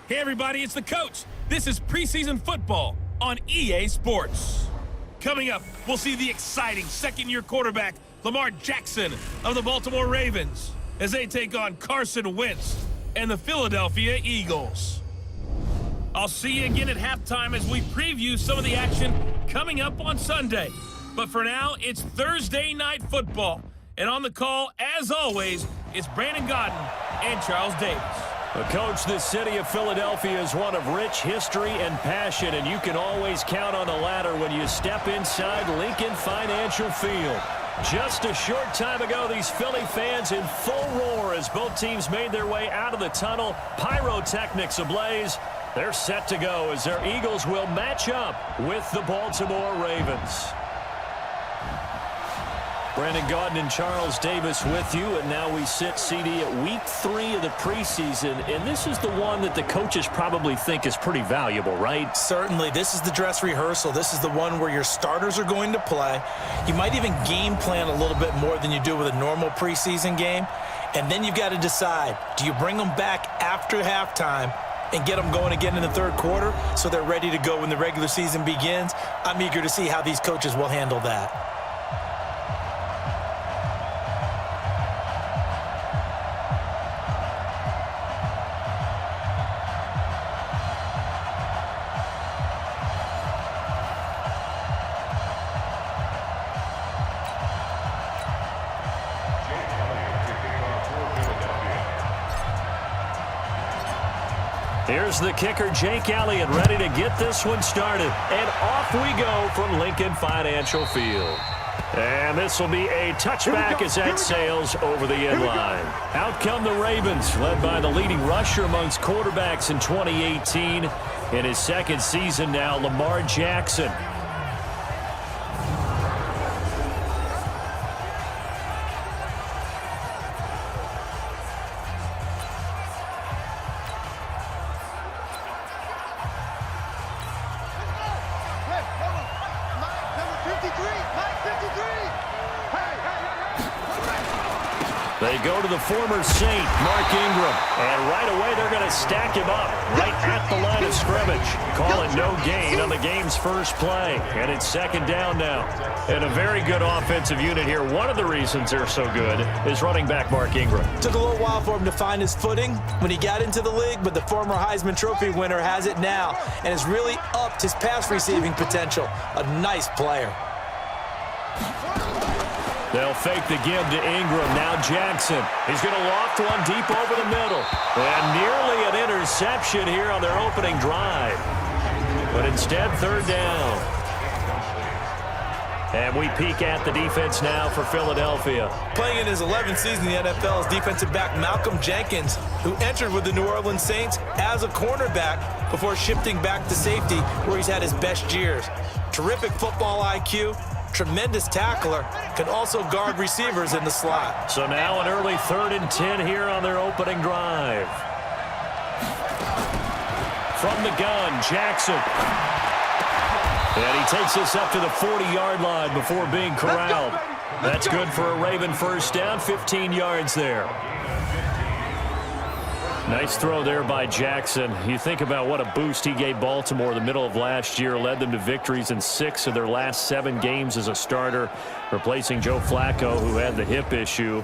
Hey everybody, it's the coach. This is preseason football on EA Sports. Coming up, we'll see the exciting second-year quarterback Lamar Jackson of the Baltimore Ravens as they take on Carson Wentz and the Philadelphia Eagles. I'll see you again at halftime as we preview some of the action coming up on Sunday. But for now, it's Thursday Night Football. And on the call, as always, it's Brandon Godden and Charles Davis. Coach, the city of Philadelphia is one of rich history and passion, and you can always count on the latter when you step inside Lincoln Financial Field. Just a short time ago, these Philly fans in full roar as both teams made their way out of the tunnel. Pyrotechnics ablaze. They're set to go as their Eagles will match up with the Baltimore Ravens. Brandon Gaudin and Charles Davis with you, and now we sit, CD, at week 3 of the preseason, and this is the one that the coaches probably think is pretty valuable, right? Certainly. This is the dress rehearsal. This is the one where your starters are going to play. You might even game plan a little bit more than you do with a normal preseason game, and then you've got to decide, do you bring them back after halftime and get them going again in the third quarter so they're ready to go when the regular season begins? I'm eager to see how these coaches will handle that. Here's the kicker, Jake Elliott, ready to get this one started. And off we go from Lincoln Financial Field. And this will be a touchback as that sails over the end line. Out come the Ravens, led by the leading rusher amongst quarterbacks in 2018. In his second season now, Lamar Jackson. They go to the former Saint, Mark Ingram. And right away, they're going to stack him up right at the line of scrimmage. Call it no gain on the game's first play. And it's second down now. And a very good offensive unit here. One of the reasons they're so good is running back Mark Ingram. Took a little while for him to find his footing when he got into the league, but the former Heisman Trophy winner has it now and has really upped his pass receiving potential. A nice player. They'll fake the give to Ingram. Now Jackson. He's going to loft one deep over the middle. And nearly an interception here on their opening drive. But instead, third down. And we peek at the defense now for Philadelphia. Playing in his 11th season in the NFL is defensive back Malcolm Jenkins, who entered with the New Orleans Saints as a cornerback before shifting back to safety, where he's had his best years. Terrific football IQ. Tremendous tackler, can also guard receivers in the slot. So now an early 3rd and 10 here on their opening drive. From the gun, Jackson. And he takes this up to the 40-yard line before being corralled. That's good for a Raven first down, 15 yards there. Nice throw there by Jackson. You think about what a boost he gave Baltimore in the middle of last year, led them to victories in 6 of their last 7 games as a starter, replacing Joe Flacco, who had the hip issue.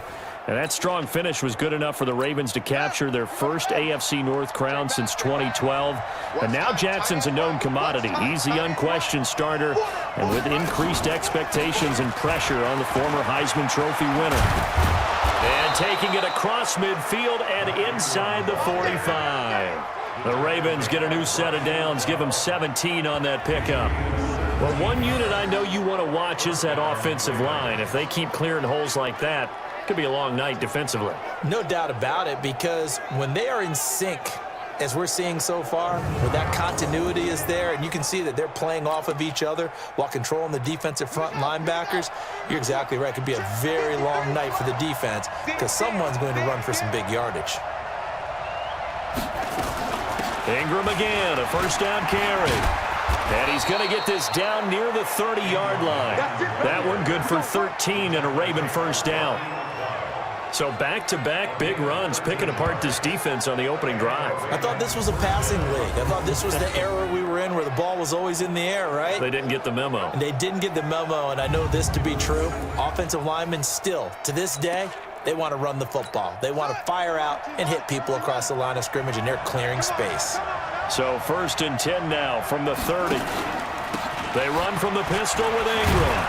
And that strong finish was good enough for the Ravens to capture their first AFC North crown since 2012. And now Jackson's a known commodity. He's the unquestioned starter, and with increased expectations and pressure on the former Heisman Trophy winner. And taking it across midfield and inside the 45. The Ravens get a new set of downs, give them 17 on that pickup. Well, one unit I know you want to watch is that offensive line. If they keep clearing holes like that, it could be a long night defensively. No doubt about it, because when they are in sync, as we're seeing so far, where that continuity is there, and you can see that they're playing off of each other while controlling the defensive front linebackers, you're exactly right. It could be a very long night for the defense because someone's going to run for some big yardage. Ingram again, a first down carry. And he's going to get this down near the 30-yard line. That one good for 13 and a Raven first down. So back-to-back big runs, picking apart this defense on the opening drive. I thought this was a passing league. I thought this was the era we were in where the ball was always in the air, right? They didn't get the memo. And they didn't get the memo, and I know this to be true. Offensive linemen still, to this day, they want to run the football. They want to fire out and hit people across the line of scrimmage, and they're clearing space. So 1st and 10 now from the 30. They run from the pistol with Ingram.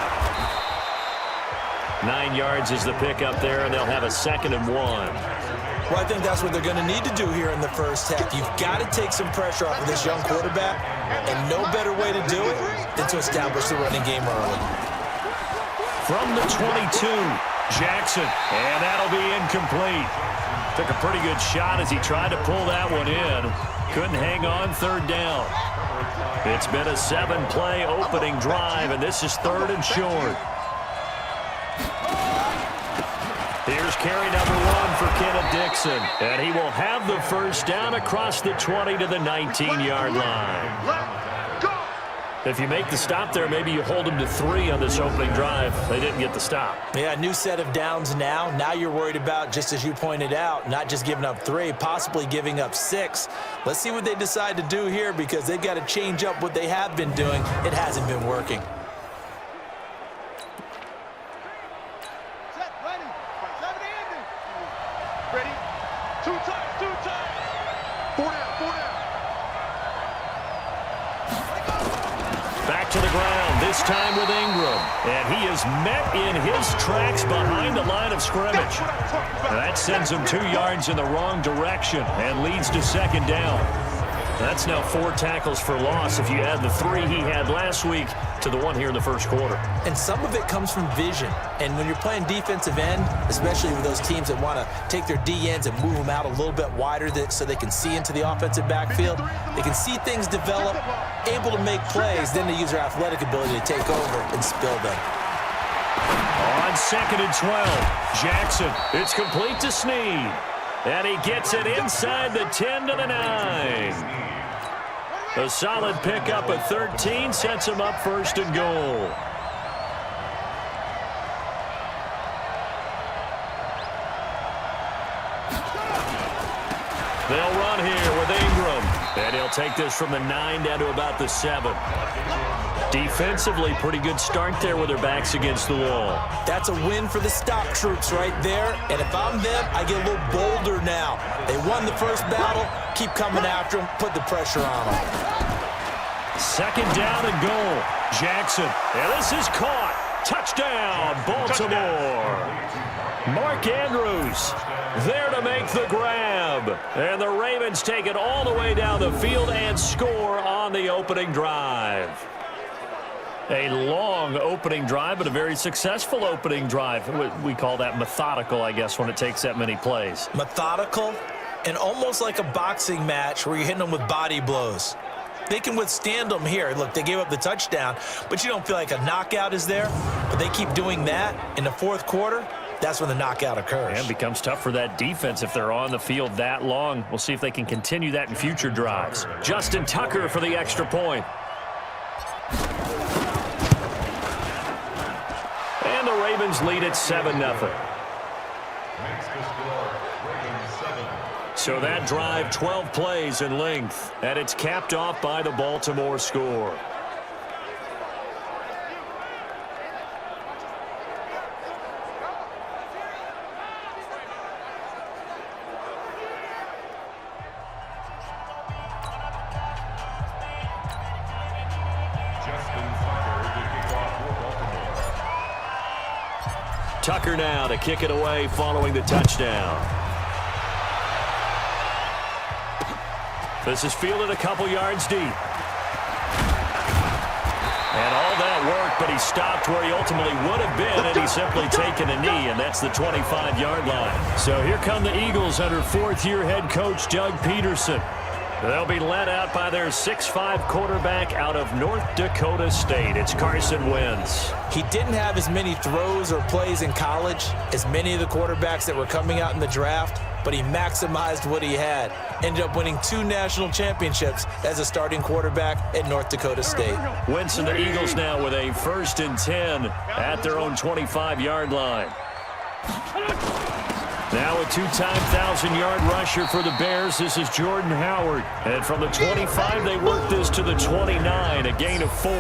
9 yards is the pickup there, and they'll have a 2nd and 1. Well, I think that's what they're going to need to do here in the first half. You've got to take some pressure off of this young quarterback, and no better way to do it than to establish the running game early. From the 22, Jackson, and that'll be incomplete. Took a pretty good shot as he tried to pull that one in. Couldn't hang on 3rd down. It's been a 7-play opening drive, and this is 3rd and short. Here's carry number 1 for Kenneth Dixon, and he will have the first down across the 20 to the 19-yard line. If you make the stop there, maybe you hold them to 3 on this opening drive. They didn't get the stop. Yeah, new set of downs now. Now you're worried about, just as you pointed out, not just giving up 3, possibly giving up 6. Let's see what they decide to do here because they've got to change up what they have been doing. It hasn't been working. Back to the ground, this time with Ingram. And he is met in his tracks behind the line of scrimmage. That sends him 2 yards in the wrong direction and leads to 2nd down. That's now 4 tackles for loss if you add the 3 he had last week to the 1 here in the first quarter. And some of it comes from vision. And when you're playing defensive end, especially with those teams that want to take their D ends and move them out a little bit wider so they can see into the offensive backfield, they can see things develop, able to make plays, then they use their athletic ability to take over and spill them. On 2nd and 12, Jackson, it's complete to Snead. And he gets it inside the 10 to the 9. A solid pickup at 13 sets him up 1st and goal. They'll run here with Ingram. And he'll take this from the 9 down to about the 7. Defensively, pretty good start there with their backs against the wall. That's a win for the stop troops right there. And if I'm them, I get a little bolder now. They won the first battle. Keep coming after them. Put the pressure on them. 2nd down and goal. Jackson. And this is caught. Touchdown, Baltimore. Mark Andrews there to make the grab. And the Ravens take it all the way down the field and score on the opening drive. A long opening drive, but a very successful opening drive. We call that methodical, I guess, when it takes that many plays. Methodical and almost like a boxing match where you're hitting them with body blows. They can withstand them here. Look, they gave up the touchdown, but you don't feel like a knockout is there. But they keep doing that in the 4th quarter. That's when the knockout occurs. And it becomes tough for that defense if they're on the field that long. We'll see if they can continue that in future drives. Justin Tucker for the extra point. And the Ravens lead at 7-0. So that drive, 12 plays in length, and it's capped off by the Baltimore score. Tucker now to kick it away following the touchdown. This is fielded a couple yards deep. And all that work, but he stopped where he ultimately would have been, and he's simply taken a knee, and that's the 25-yard line. So here come the Eagles under 4th-year head coach Doug Peterson. They'll be led out by their 6'5" quarterback out of North Dakota State. It's Carson Wentz. He didn't have as many throws or plays in college as many of the quarterbacks that were coming out in the draft, but he maximized what he had. Ended up winning 2 national championships as a starting quarterback at North Dakota State. Wentz and the Eagles now with a 1st and 10 at their own 25-yard line. Now a two-time 1,000-yard rusher for the Bears. This is Jordan Howard. And from the 25, they work this to the 29, a gain of 4.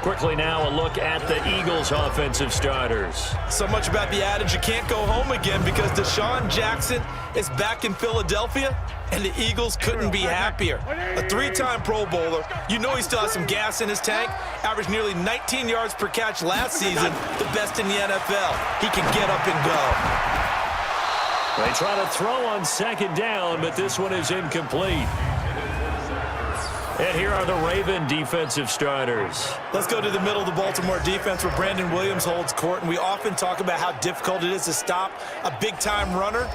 Quickly now, a look at the Eagles' offensive starters. So much about the adage, you can't go home again, because Deshaun Jackson is back in Philadelphia, and the Eagles couldn't be happier. A 3-time Pro Bowler. You know he still has some gas in his tank. Averaged nearly 19 yards per catch last season, the best in the NFL. He can get up and go. They try to throw on second down, but this one is incomplete. And here are the Raven defensive starters. Let's go to the middle of the Baltimore defense where Brandon Williams holds court, and we often talk about how difficult it is to stop a big-time runner.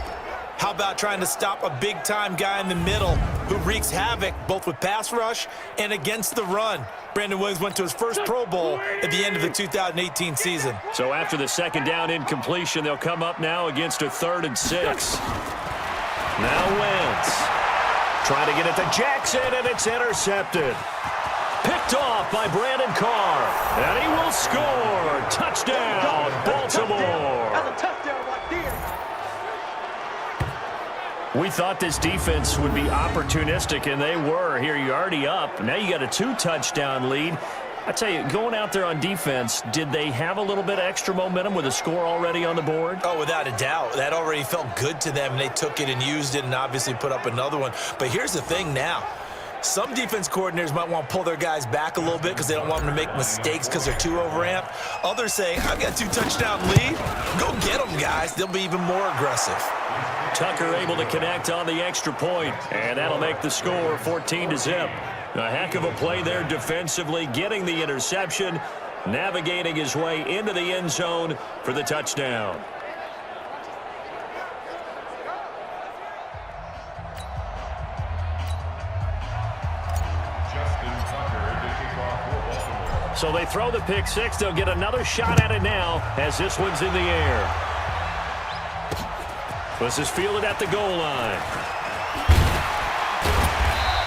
How about trying to stop a big-time guy in the middle who wreaks havoc both with pass rush and against the run? Brandon Williams went to his first Pro Bowl at the end of the 2018 season. So after the second down incompletion, they'll come up now against a 3rd and 6. Now Wentz. Trying to get it to Jackson, and it's intercepted. Picked off by Brandon Carr, and he will score. Touchdown, Baltimore. That's a touchdown right there. We thought this defense would be opportunistic, and they were. Here, you're already up. Now you got a 2-touchdown lead. I tell you, going out there on defense, did they have a little bit of extra momentum with a score already on the board? Oh, without a doubt. That already felt good to them. They took it and used it and obviously put up another one. But here's the thing now. Some defense coordinators might want to pull their guys back a little bit because they don't want them to make mistakes because they're too overamped. Others say, I've got 2-touchdown lead. Go get them, guys. They'll be even more aggressive. Tucker able to connect on the extra point, and that'll make the score 14-0. A heck of a play there defensively, getting the interception, navigating his way into the end zone for the touchdown. So they throw the pick six. They'll get another shot at it now as this one's in the air. This is fielded at the goal line.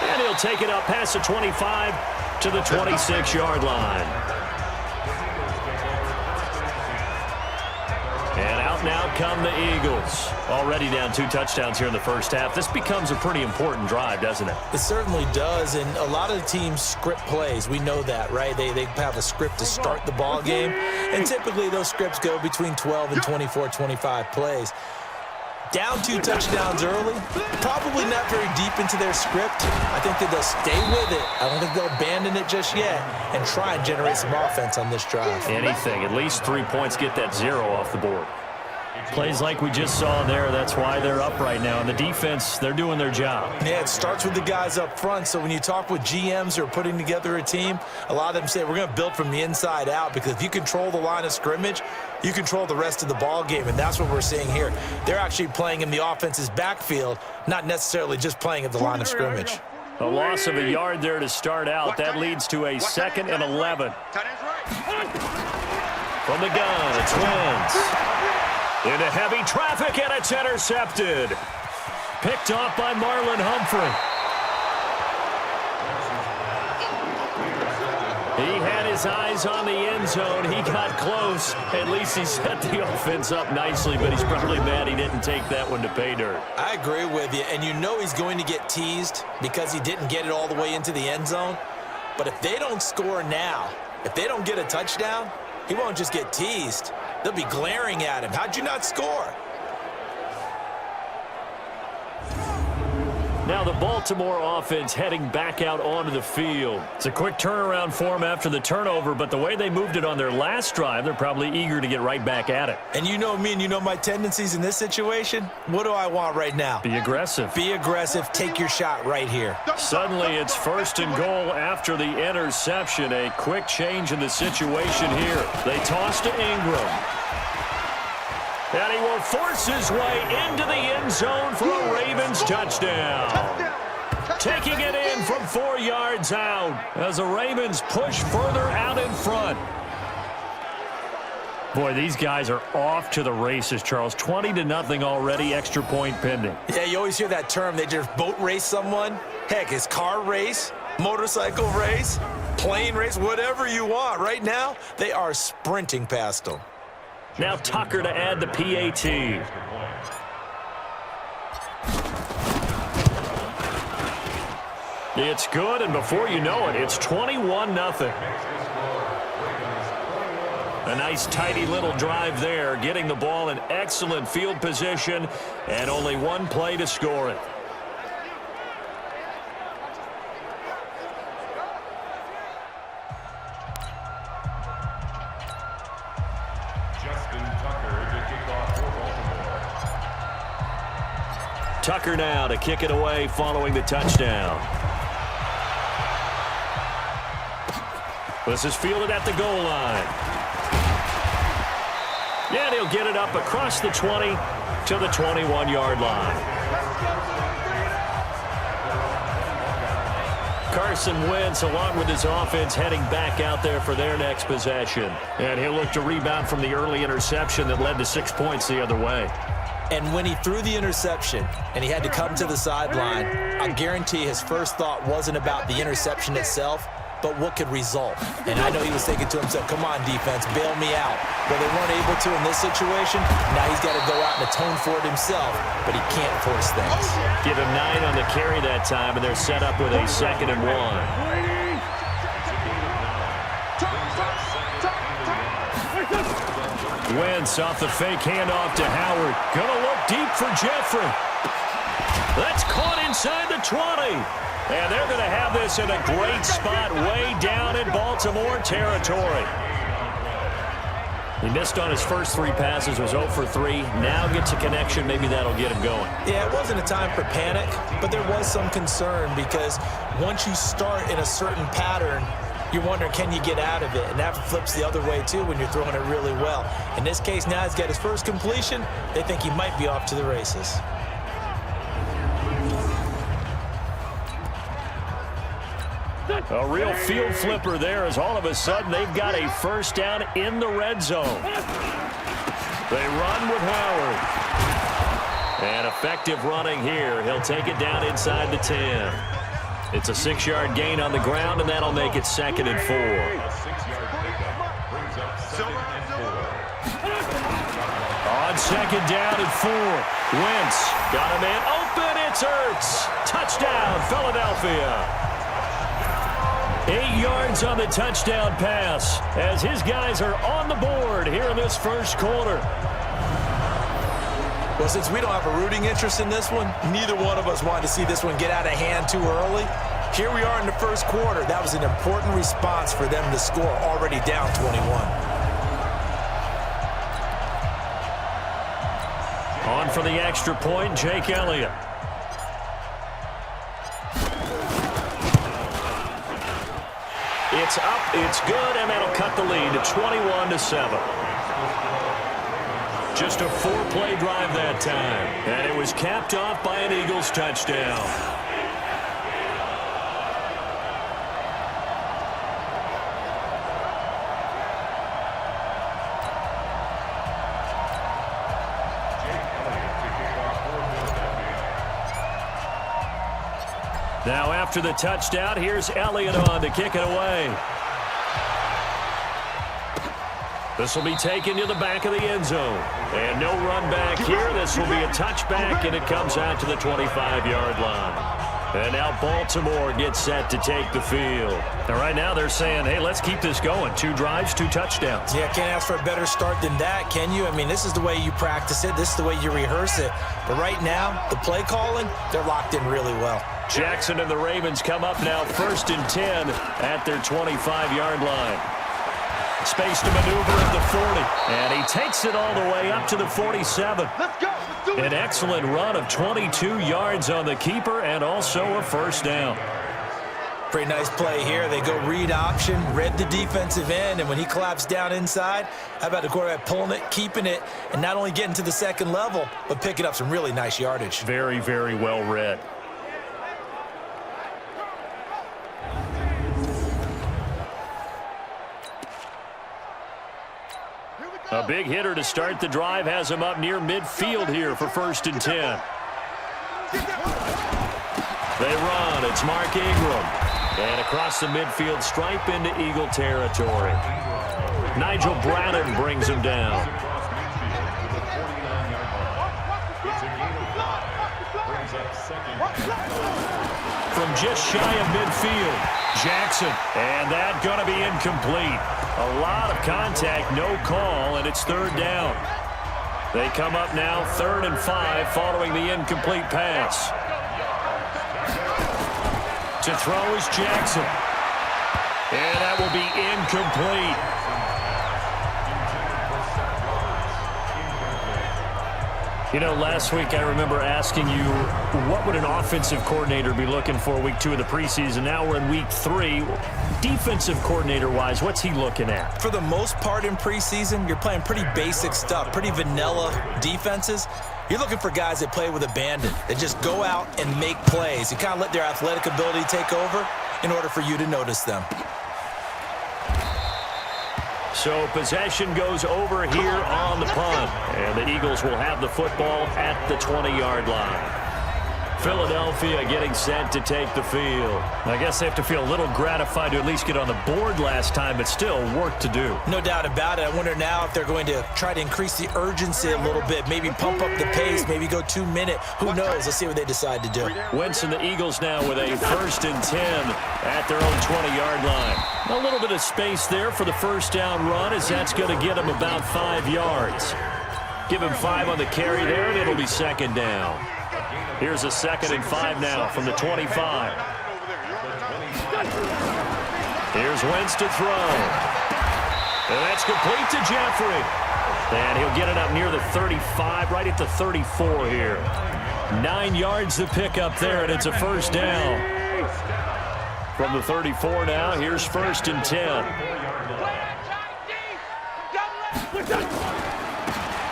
And he'll take it up past the 25 to the 26-yard line. And out now come the Eagles. Already down 2 touchdowns here in the first half. This becomes a pretty important drive, doesn't it? It certainly does, and a lot of the teams script plays. We know that, right? They have a script to start the ball game, and typically those scripts go between 12 and 24, 25 plays. Down 2 touchdowns early, probably not very deep into their script. I think that they'll stay with it. I don't think they'll abandon it just yet and try and generate some offense on this drive. Anything, at least 3 points, get that 0 off the board. Plays like we just saw there, that's why they're up right now. And the defense, they're doing their job. Yeah, it starts with the guys up front. So when you talk with GMs who are putting together a team, a lot of them say we're going to build from the inside out, because if you control the line of scrimmage, you control the rest of the ball game, and that's what we're seeing here. They're actually playing in the offense's backfield, not necessarily just playing at the line of scrimmage. A loss of a yard there to start out. That leads to a 2nd and 11. From the gun, it's Wentz. Into heavy traffic, and it's intercepted. Picked off by Marlon Humphrey. He had his eyes on the end zone. He got close. At least he set the offense up nicely, but he's probably mad he didn't take that one to pay dirt. I agree with you, and you know he's going to get teased because he didn't get it all the way into the end zone. But if they don't score now, if they don't get a touchdown, he won't just get teased. They'll be glaring at him. How'd you not score? Now the Baltimore offense heading back out onto the field. It's a quick turnaround for them after the turnover, but the way they moved it on their last drive, they're probably eager to get right back at it. And you know me and you know my tendencies in this situation. What do I want right now? Be aggressive. Be aggressive. Take your shot right here. Suddenly it's 1st and goal after the interception. A quick change in the situation here. They toss to Ingram. And he will force his way into the end zone for a Ravens touchdown. Taking it in from 4 yards out as the Ravens push further out in front. Boy, these guys are off to the races, Charles. 20-0 already, extra point pending. Yeah, you always hear that term. They just boat race someone. Heck, it's car race, motorcycle race, plane race, whatever you want. Right now, they are sprinting past them. Now Tucker to add the PAT. It's good, and before you know it, it's 21-0. A nice, tidy little drive there, getting the ball in excellent field position, and only one play to score it. Tucker now to kick it away following the touchdown. This is fielded at the goal line. And he'll get it up across the 20 to the 21-yard line. Carson Wentz, along with his offense, heading back out there for their next possession. And he'll look to rebound from the early interception that led to 6 points the other way. And when he threw the interception and he had to come to the sideline, I guarantee his first thought wasn't about the interception itself, but what could result. And I know he was thinking to himself, come on, defense, bail me out. Well, they weren't able to in this situation. Now he's got to go out and atone for it himself, but he can't force things. Give him 9 on the carry that time, and they're set up with a 2nd and 1. Wentz off the fake handoff to Howard. Gonna look deep for Jeffrey. That's caught inside the 20. And they're going to have this in a great spot way down in Baltimore territory. He missed on his first 3 passes, was 0 for 3. Now gets a connection. Maybe that'll get him going. Yeah, it wasn't a time for panic, but there was some concern because once you start in a certain pattern, you're wondering, can you get out of it? And that flips the other way, too, when you're throwing it really well. In this case, now he's got his first completion. They think he might be off to the races. A real field flipper there as all of a sudden they've got a first down in the red zone. They run with Howard. And effective running here. He'll take it down inside the 10. It's a 6-yard gain on the ground, and that'll make it 2nd and 4. On 2nd down and 4. Wentz got a man open. It's Ertz. Touchdown, Philadelphia. 8 yards on the touchdown pass as his guys are on the board here in this first quarter. Well, since we don't have a rooting interest in this one, neither one of us wanted to see this one get out of hand too early. Here we are in the first quarter. That was an important response for them to score, already down 21. On for the extra point, Jake Elliott. It's up, it's good, and that'll cut the lead to 21-7. Just a 4-play drive that time, and it was capped off by an Eagles touchdown. Now after the touchdown, here's Elliott on to kick it away. This will be taken to the back of the end zone. And no run back here. This will be a touchback, and it comes out to the 25-yard line. And now Baltimore gets set to take the field. And right now they're saying, hey, let's keep this going. 2 drives, 2 touchdowns. Yeah, can't ask for a better start than that, can you? I mean, this is the way you practice it. This is the way you rehearse it. But right now, the play calling, they're locked in really well. Jackson and the Ravens come up now 1st and 10 at their 25-yard line. Space to maneuver at the 40. And he takes it all the way up to the 47. Let's go. Let's do it. An excellent run of 22 yards on the keeper and also a first down. Pretty nice play here. They go read option, read the defensive end, and when he collapsed down inside, how about the quarterback pulling it, keeping it, and not only getting to the second level, but picking up some really nice yardage. Very, very well read. A big hitter to start the drive has him up near midfield here for 1st and 10. They run. It's Mark Ingram. And across the midfield stripe into Eagle territory. Nigel Bradham brings him down. From just shy of midfield, Jackson. And that going to be incomplete. A lot of contact, no call, and it's third down. They come up now 3rd and 5 following the incomplete pass. To throw is Jackson. And that will be incomplete. You know, last week I remember asking you, what would an offensive coordinator be looking for week 2 of the preseason? Now we're in week 3. Defensive coordinator-wise, what's he looking at? For the most part in preseason, you're playing pretty basic stuff, pretty vanilla defenses. You're looking for guys that play with abandon, that just go out and make plays. You kind of let their athletic ability take over in order for you to notice them. So possession goes over here on the punt. And the Eagles will have the football at the 20-yard line. Philadelphia getting set to take the field. I guess they have to feel a little gratified to at least get on the board last time, but still work to do. No doubt about it. I wonder now if they're going to try to increase the urgency a little bit, maybe pump up the pace, maybe go 2-minute. Who knows? Let's see what they decide to do. Wentz and the Eagles now with a 1st and 10 at their own 20-yard line. A little bit of space there for the first down run, as that's going to get them about 5 yards. Give him 5 on the carry there, and it'll be 2nd down. Here's a 2nd and 5 now from the 25. Here's Wentz to throw. And that's complete to Jeffrey. And he'll get it up near the 35, right at the 34 here. 9 yards to pick up there, and it's a 1st down. From the 34 now, here's 1st and 10.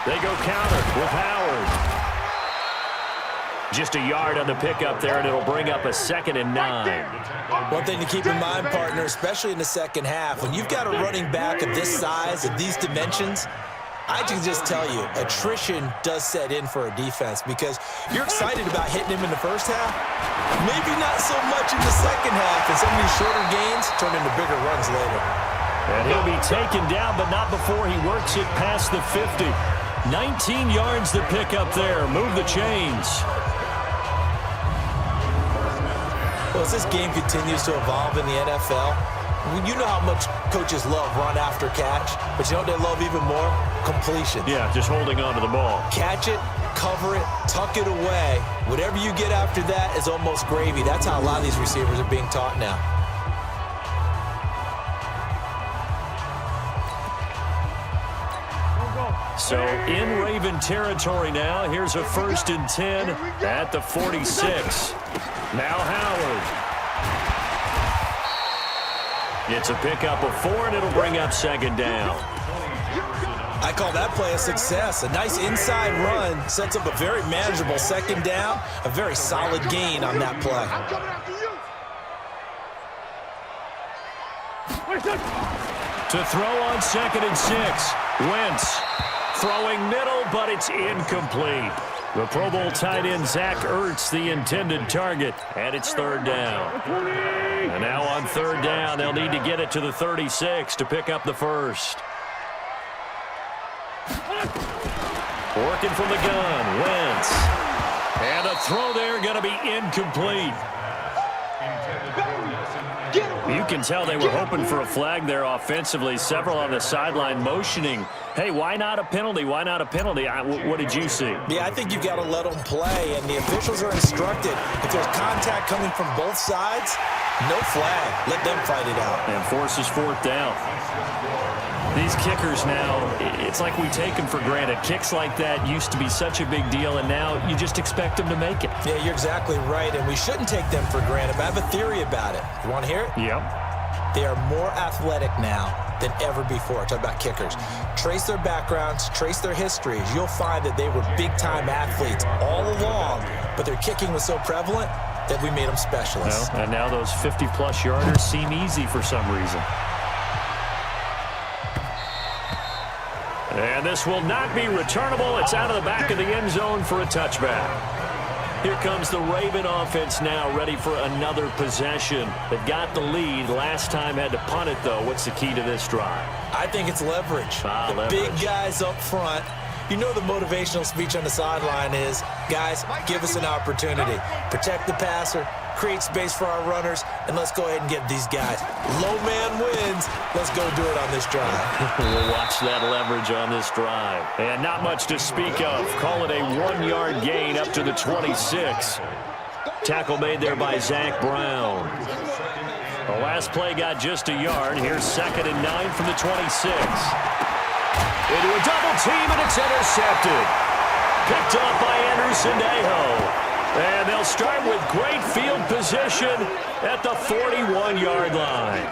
They go counter with Howard. Just a yard on the pickup there, and it'll bring up a 2nd and 9. One thing to keep in mind, partner, especially in the second half, when you've got a running back of this size, of these dimensions, I can just tell you, attrition does set in for a defense because you're excited about hitting him in the first half. Maybe not so much in the second half, and some of these shorter gains turn into bigger runs later. And he'll be taken down, but not before he works it past the 50. 19 yards to pick up there. Move the chains. Well, as this game continues to evolve in the NFL, you know how much coaches love run after catch, but you know what they love even more? Completion. Yeah, just holding on to the ball. Catch it, cover it, tuck it away. Whatever you get after that is almost gravy. That's how a lot of these receivers are being taught now. So in Raven territory now. Here's a 1st and 10 at the 46. Now Howard. It's a pickup of 4, and it'll bring up 2nd down. I call that play a success. A nice inside run sets up a very manageable 2nd down. A very solid gain on that play. To throw on 2nd and 6. Wentz throwing middle, but it's incomplete. The Pro Bowl tight end Zach Ertz, the intended target, and it's 3rd down. And now on 3rd down, they'll need to get it to the 36 to pick up the 1st. Working from the gun, Wentz. And a throw there going to be incomplete. You can tell they were hoping for a flag there offensively. Several on the sideline motioning, hey, why not a penalty? Why not a penalty? What did you see? Yeah, I think you've got to let them play, and the officials are instructed. If there's contact coming from both sides, no flag. Let them fight it out. And forces 4th down. These kickers now, it's like we take them for granted. Kicks like that used to be such a big deal, and now you just expect them to make it. Yeah, you're exactly right, and we shouldn't take them for granted. But I have a theory about it. You want to hear it? Yep. They are more athletic now than ever before. Talk about kickers. Trace their backgrounds, trace their histories. You'll find that they were big-time athletes all along, but their kicking was so prevalent that we made them specialists. Well, and now those 50-plus yarders seem easy for some reason. And this will not be returnable. It's out of the back of the end zone for a touchback. Here comes the Raven offense now, ready for another possession. They've got the lead. Last time had to punt it, though. What's the key to this drive? I think it's leverage. The leverage. Big guys up front. You know the motivational speech on the sideline is, guys, give us an opportunity. Protect the passer, create space for our runners, and let's go ahead and get these guys. Low man wins. Let's go do it on this drive. We'll watch that leverage on this drive. And not much to speak of. Call it a 1-yard gain up to the 26. Tackle made there by Zach Brown. The last play got just a yard. Here's 2nd and 9 from the 26. Into a double team, and it's intercepted. Picked up by Anderson-Aho. And they'll start with great field position at the 41-yard line.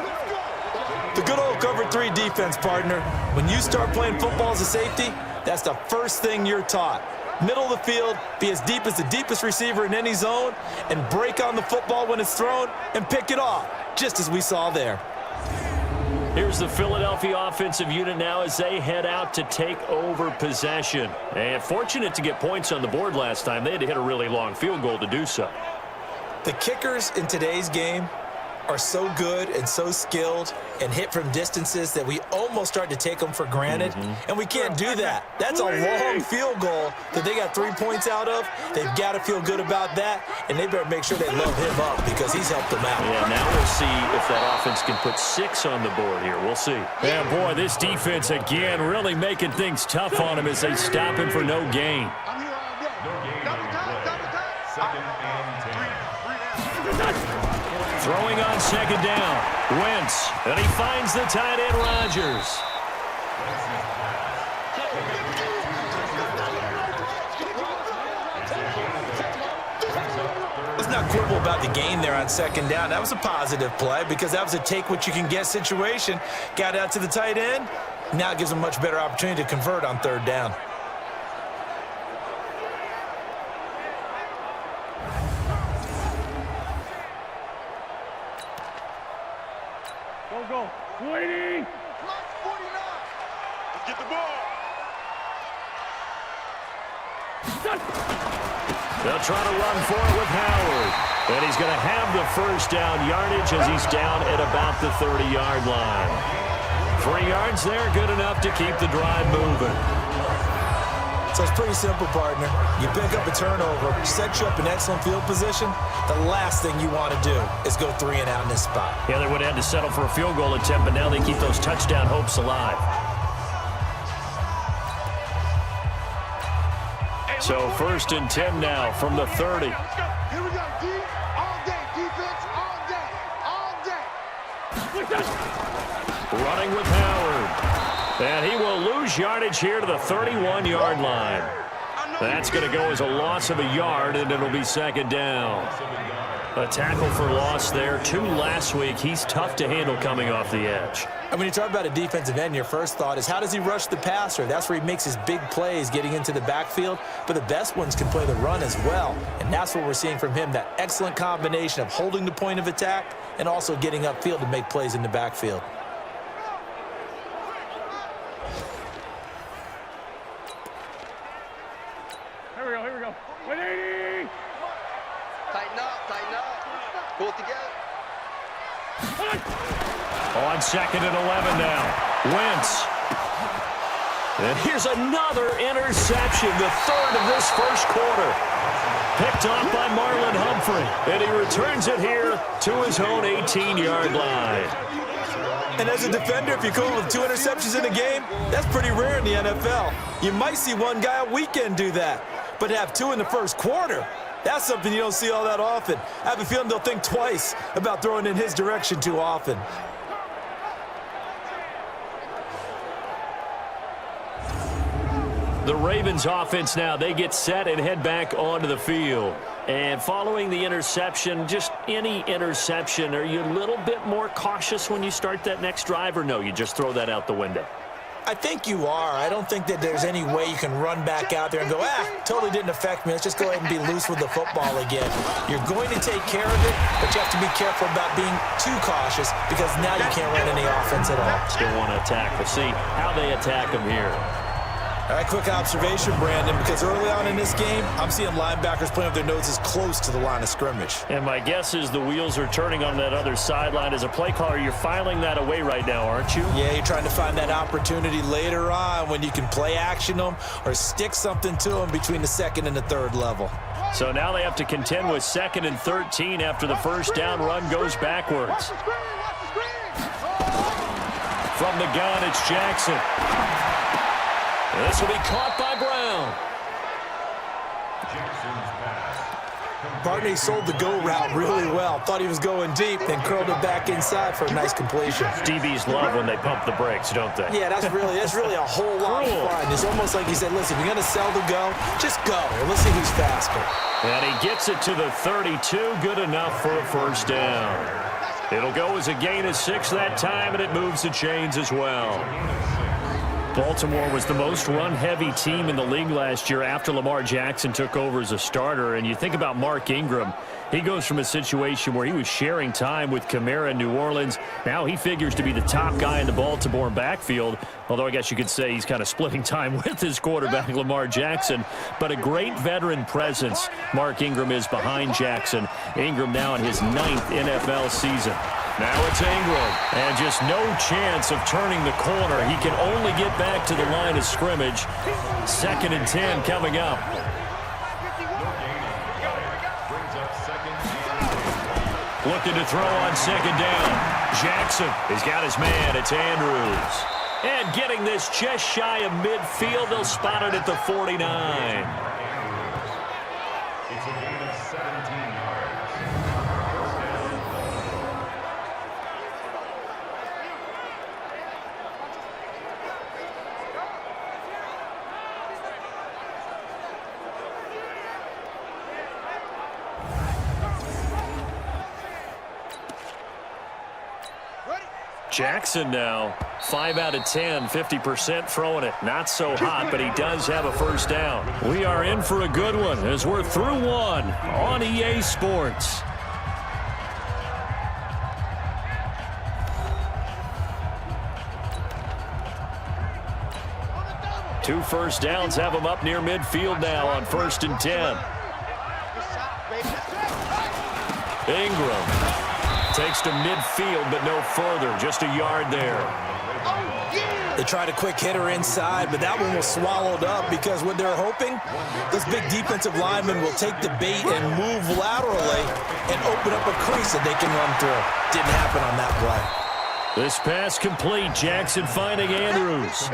The good old cover 3 defense, partner. When you start playing football as a safety, that's the first thing you're taught. Middle of the field, be as deep as the deepest receiver in any zone, and break on the football when it's thrown and pick it off, just as we saw there. Here's the Philadelphia offensive unit now as they head out to take over possession. And fortunate to get points on the board last time. They had to hit a really long field goal to do so. The kickers in today's game are so good and so skilled and hit from distances that we almost start to take them for granted. And we can't do that. That's a long field goal that they got 3 points out of. They've got to feel good about that, and they better make sure they load him up because he's helped them out. Yeah, now we'll see if that offense can put 6 on the board here. We'll see. Yeah, boy, this defense again really making things tough on him as they stop him for no gain. Throwing on 2nd down. Wentz, and he finds the tight end, Rodgers. Let's not quibble about the gain there on 2nd down. That was a positive play because that was a take-what-you-can-get situation. Got out to the tight end. Now it gives them a much better opportunity to convert on 3rd down. Go. Waiting. Clock 49. Let's get the ball. They'll try to run for it with Howard. And he's going to have the first down yardage as he's down at about the 30-yard line. 3 yards there, good enough to keep the drive moving. So it's pretty simple, partner. You pick up a turnover, set you up in excellent field position. The last thing you want to do is go 3 and out in this spot. Yeah, they would have had to settle for a field goal attempt, but now they keep those touchdown hopes alive. So 1st and 10 now from the 30. Here we go, D. All day, defense, all day, all day. Running with Howard. And he will lose yardage here to the 31-yard line. That's going to go as a loss of a yard, and it'll be 2nd down. A tackle for loss there. 2 last week. He's tough to handle coming off the edge. And when you talk about a defensive end, your first thought is how does he rush the passer? That's where he makes his big plays getting into the backfield. But the best ones can play the run as well. And that's what we're seeing from him, that excellent combination of holding the point of attack and also getting upfield to make plays in the backfield. Here we go. 180. Tighten up. Pull it together. On 2nd and 11 now. Wentz. And here's another interception, the 3rd of this first quarter. Picked off by Marlon Humphrey. And he returns it here to his own 18-yard line. And as a defender, if you come with 2 interceptions in a game, that's pretty rare in the NFL. You might see one guy a weekend do that. But to have 2 in the first quarter, that's something you don't see all that often. I have a feeling they'll think twice about throwing in his direction too often. The Ravens offense now, they get set and head back onto the field. And following the interception, just any interception, are you a little bit more cautious when you start that next drive, or no, you just throw that out the window? I think you are. I don't think that there's any way you can run back out there and go, totally didn't affect me. Let's just go ahead and be loose with the football again. You're going to take care of it, but you have to be careful about being too cautious because now you can't run any offense at all. Still want to attack. We'll see how they attack them here. All right, quick observation, Brandon, because early on in this game, I'm seeing linebackers playing with their noses close to the line of scrimmage. And my guess is the wheels are turning on that other sideline. As a play caller, you're filing that away right now, aren't you? Yeah, you're trying to find that opportunity later on when you can play action them or stick something to them between the second and the third level. So now they have to contend with 2nd and 13 after the first down run goes backwards. From the gun, it's Jackson. This will be caught by Brown. Barney sold the go route really well. Thought he was going deep, then curled it back inside for a nice completion. DBs love when they pump the brakes, don't they? Yeah, that's really a whole lot of fun. It's almost like he said, listen, if you're going to sell the go, just go. And let's see who's faster. And he gets it to the 32. Good enough for a first down. It'll go as a gain of 6 that time, and it moves the chains as well. Baltimore was the most run-heavy team in the league last year after Lamar Jackson took over as a starter. And you think about Mark Ingram. He goes from a situation where he was sharing time with Kamara in New Orleans. Now he figures to be the top guy in the Baltimore backfield, although I guess you could say he's kind of splitting time with his quarterback, Lamar Jackson. But a great veteran presence. Mark Ingram is behind Jackson. Ingram now in his 9th NFL season. Now it's Ingram, and just no chance of turning the corner. He can only get back to the line of scrimmage. 2nd and 10 coming up. Looking to throw on 2nd down. Jackson has got his man. It's Andrews. And getting this just shy of midfield. They'll spot it at the 49. It's a gain of 17 yards. Jackson now, 5 out of 10, 50% throwing it. Not so hot, but he does have a first down. We are in for a good one as we're through one on EA Sports. Two first downs have them up near midfield now on 1st and 10. Ingram takes to midfield, but no further. Just a yard there. They tried a quick hitter inside, but that one was swallowed up because what they're hoping, this big defensive lineman will take the bait and move laterally and open up a crease that they can run through. Didn't happen on that play. This pass complete. Jackson finding Andrews.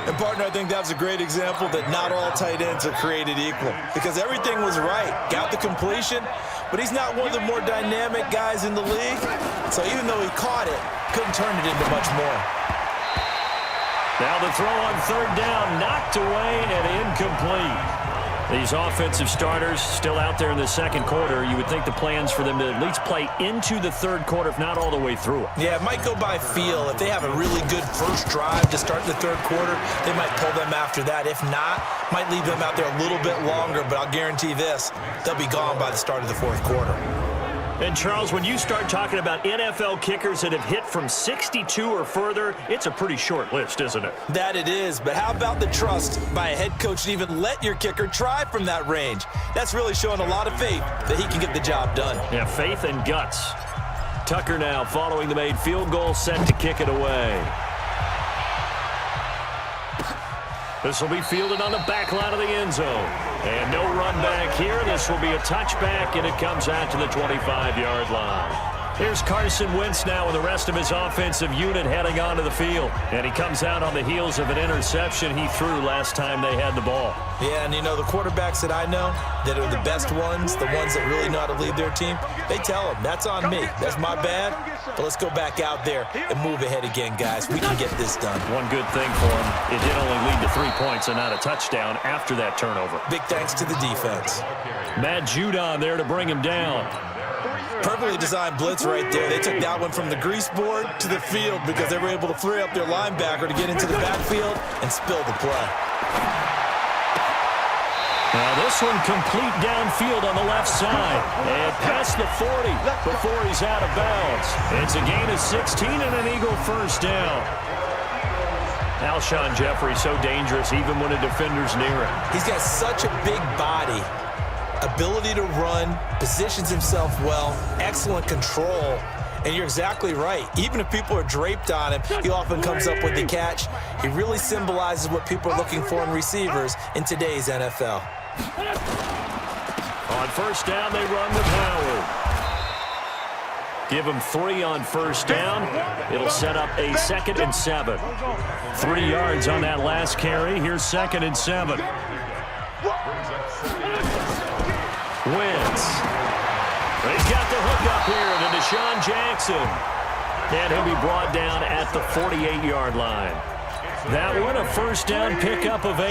And, partner, I think that's a great example that not all tight ends are created equal because everything was right. Got the completion, but he's not one of the more dynamic guys in the league. So even though he caught it, couldn't turn it into much more. Now the throw on 3rd down, knocked away and incomplete. These offensive starters still out there in the 2nd quarter. You would think the plans for them to at least play into the 3rd quarter, if not all the way through it. Yeah, it might go by feel. If they have a really good first drive to start the 3rd quarter, they might pull them after that. If not, might leave them out there a little bit longer, but I'll guarantee this, they'll be gone by the start of the 4th quarter. And, Charles, when you start talking about NFL kickers that have hit from 62 or further, it's a pretty short list, isn't it? That it is, but how about the trust by a head coach to even let your kicker try from that range? That's really showing a lot of faith that he can get the job done. Yeah, faith and guts. Tucker now following the made field goal, set to kick it away. This will be fielded on the back line of the end zone. And no run back here. This will be a touchback, and it comes out to the 25-yard line. Here's Carson Wentz now with the rest of his offensive unit heading onto the field. And he comes out on the heels of an interception he threw last time they had the ball. Yeah, and you know, the quarterbacks that I know that are the best ones, the ones that really know how to lead their team, they tell them, that's on me. That's my bad. But let's go back out there and move ahead again, guys. We can get this done. One good thing for him, it did only lead to 3 points and not a touchdown after that turnover. Big thanks to the defense. Matt Judon there to bring him down. Perfectly designed blitz right there. They took that one from the grease board to the field because they were able to free up their linebacker to get into the backfield and spill the play. Now this one complete downfield on the left side. And past the 40 before he's out of bounds. It's a gain of 16 and an Eagle first down. Alshon Jeffrey so dangerous even when a defender's near him. He's got such a big body, ability to run, positions himself well, excellent control. And you're exactly right. Even if people are draped on him, he often comes up with the catch. He really symbolizes what people are looking for in receivers in today's NFL. On first down, they run with Howard. Give him 3 on first down. It'll set up a 2nd and 7. 3 yards on that last carry. Here's 2nd and 7. Wentz. He's got the hook up here to Deshaun Jackson. And he'll be brought down at the 48-yard line. That one a first down pickup of 8.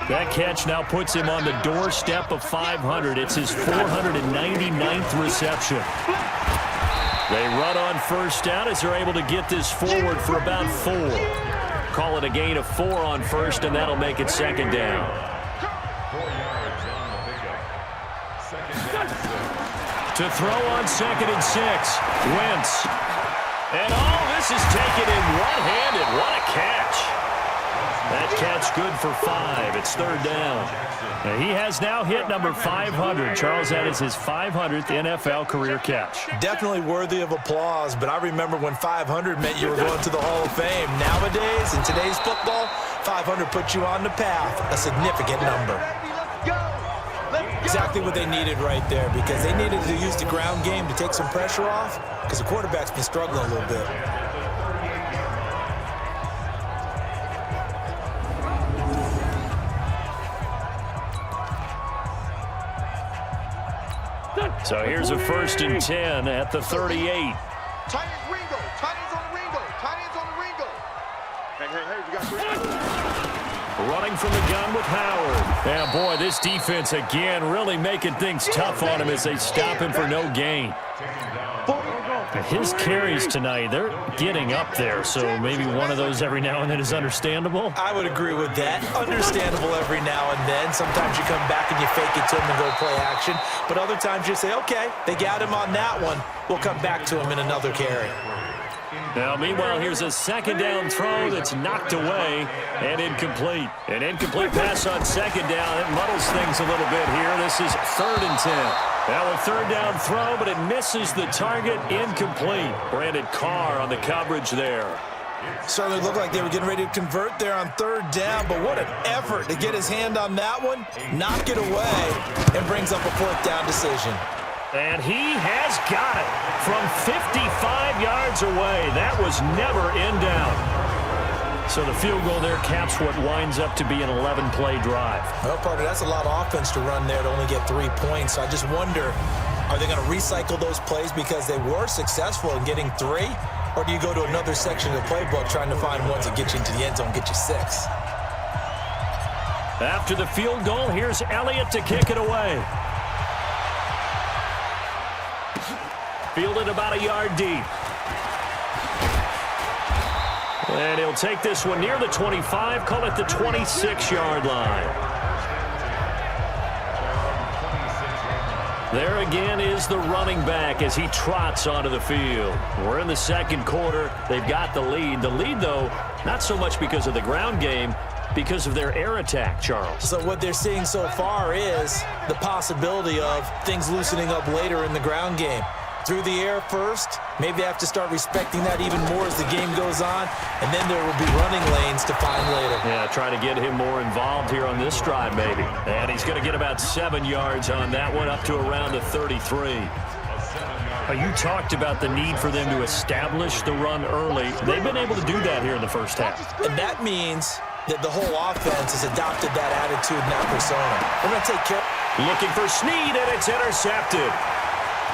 That catch now puts him on the doorstep of 500. It's his 499th reception. They run on first down as they're able to get this forward for about 4. Call it a gain of 4 on first, and that'll make it 2nd down. 4 yards on the pickup. 2nd and 6. To throw on 2nd and 6. Wentz. And this is taken in one-handed. What a catch. That catch good for 5. It's 3rd down. Now, he has now hit number 500. Charles, that is his 500th NFL career catch. Definitely worthy of applause, but I remember when 500 meant you were going to the Hall of Fame. Nowadays, in today's football, 500 puts you on the path, a significant number. Exactly what they needed right there, because they needed to use the ground game to take some pressure off, because the quarterback's been struggling a little bit. So here's a 1st and 10 at the 38. Tight ends Ringo. Tight ends on the Ringo. Tight ends on the Ringo. Hey, we got Ringo. Running from the gun with Howard. Yeah, boy, this defense again really making things tough on him as they stop him for no gain. His carries tonight, they're getting up there, so maybe one of those every now and then is understandable. I would agree with that. Understandable every now and then. Sometimes you come back and you fake it to him and go play action. But other times you say, okay, they got him on that one. We'll come back to him in another carry. Now, meanwhile, here's a 2nd down throw that's knocked away and incomplete. An incomplete pass on 2nd down. It muddles things a little bit here. This is 3rd and 10. Now a 3rd down throw, but it misses the target. Incomplete. Brandon Carr on the coverage there. Certainly looked like they were getting ready to convert there on 3rd down, but what an effort to get his hand on that one, knock it away, and brings up a 4th down decision. And he has got it from 55 yards away. That was never in doubt. So the field goal there caps what winds up to be an 11-play drive. Well, partner, that's a lot of offense to run there to only get 3 points. So I just wonder, are they going to recycle those plays because they were successful in getting 3? Or do you go to another section of the playbook trying to find ones that get you into the end zone, get you 6? After the field goal, here's Elliott to kick it away. Fielded about a yard deep. And he'll take this one near the 25, call it the 26-yard line. There again is the running back as he trots onto the field. We're in the 2nd quarter. They've got the lead. The lead, though, not so much because of the ground game, because of their air attack, Charles. So what they're seeing so far is the possibility of things loosening up later in the ground game. Through the air first, maybe they have to start respecting that even more as the game goes on, and then there will be running lanes to find later. Yeah, try to get him more involved here on this drive maybe. And he's going to get about 7 yards on that one, up to around the 33. You talked about the need for them to establish the run early. They've been able to do that here in the first half. And that means that the whole offense has adopted that attitude and that persona. We're going to take care. Looking for Snead, and it's intercepted.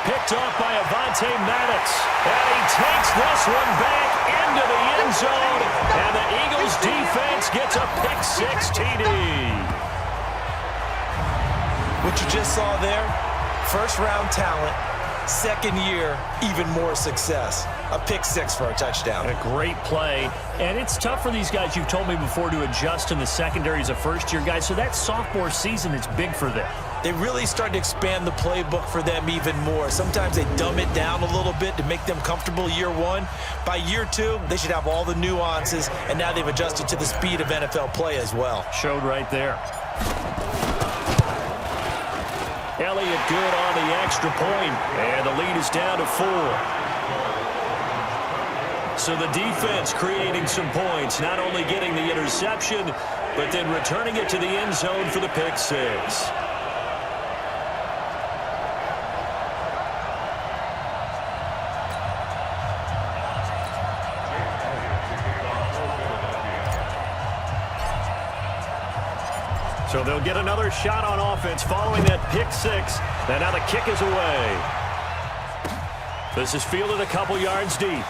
Picked off by Avonte Maddox. And he takes this one back into the end zone. And the Eagles defense gets a pick-6 TD. What you just saw there, first-round talent, 2nd year, even more success. a pick six for a touchdown. A great play. And it's tough for these guys, you've told me before, to adjust in the secondary as a first-year guy. So that sophomore season is big for them. They really start to expand the playbook for them even more. Sometimes they dumb it down a little bit to make them comfortable year one. By year two, they should have all the nuances, and now they've adjusted to the speed of NFL play as well. Showed right there. Elliott good on the extra point, and the lead is down to 4. So the defense creating some points, not only getting the interception, but then returning it to the end zone for the pick six. So they'll get another shot on offense following that pick six. And now the kick is away. This is fielded a couple yards deep.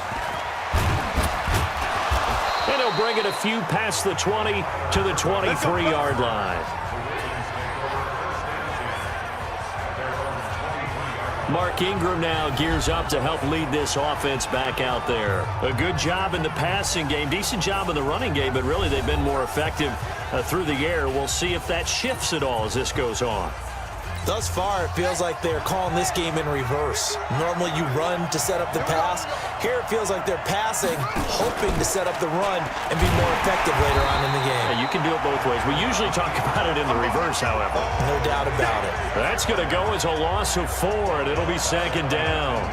And he'll bring it a few past the 20 to the 23-yard line. Mark Ingram now gears up to help lead this offense back out there. A good job in the passing game, decent job in the running game, but really they've been more effective through the air. We'll see if that shifts at all as this goes on. Thus far, it feels like they're calling this game in reverse. Normally you run to set up the pass. Here it feels like they're passing, hoping to set up the run and be more effective later on in the game. Yeah, you can do it both ways. We usually talk about it in the reverse, however. No doubt about it. That's going to go as a loss of 4, and it'll be second down.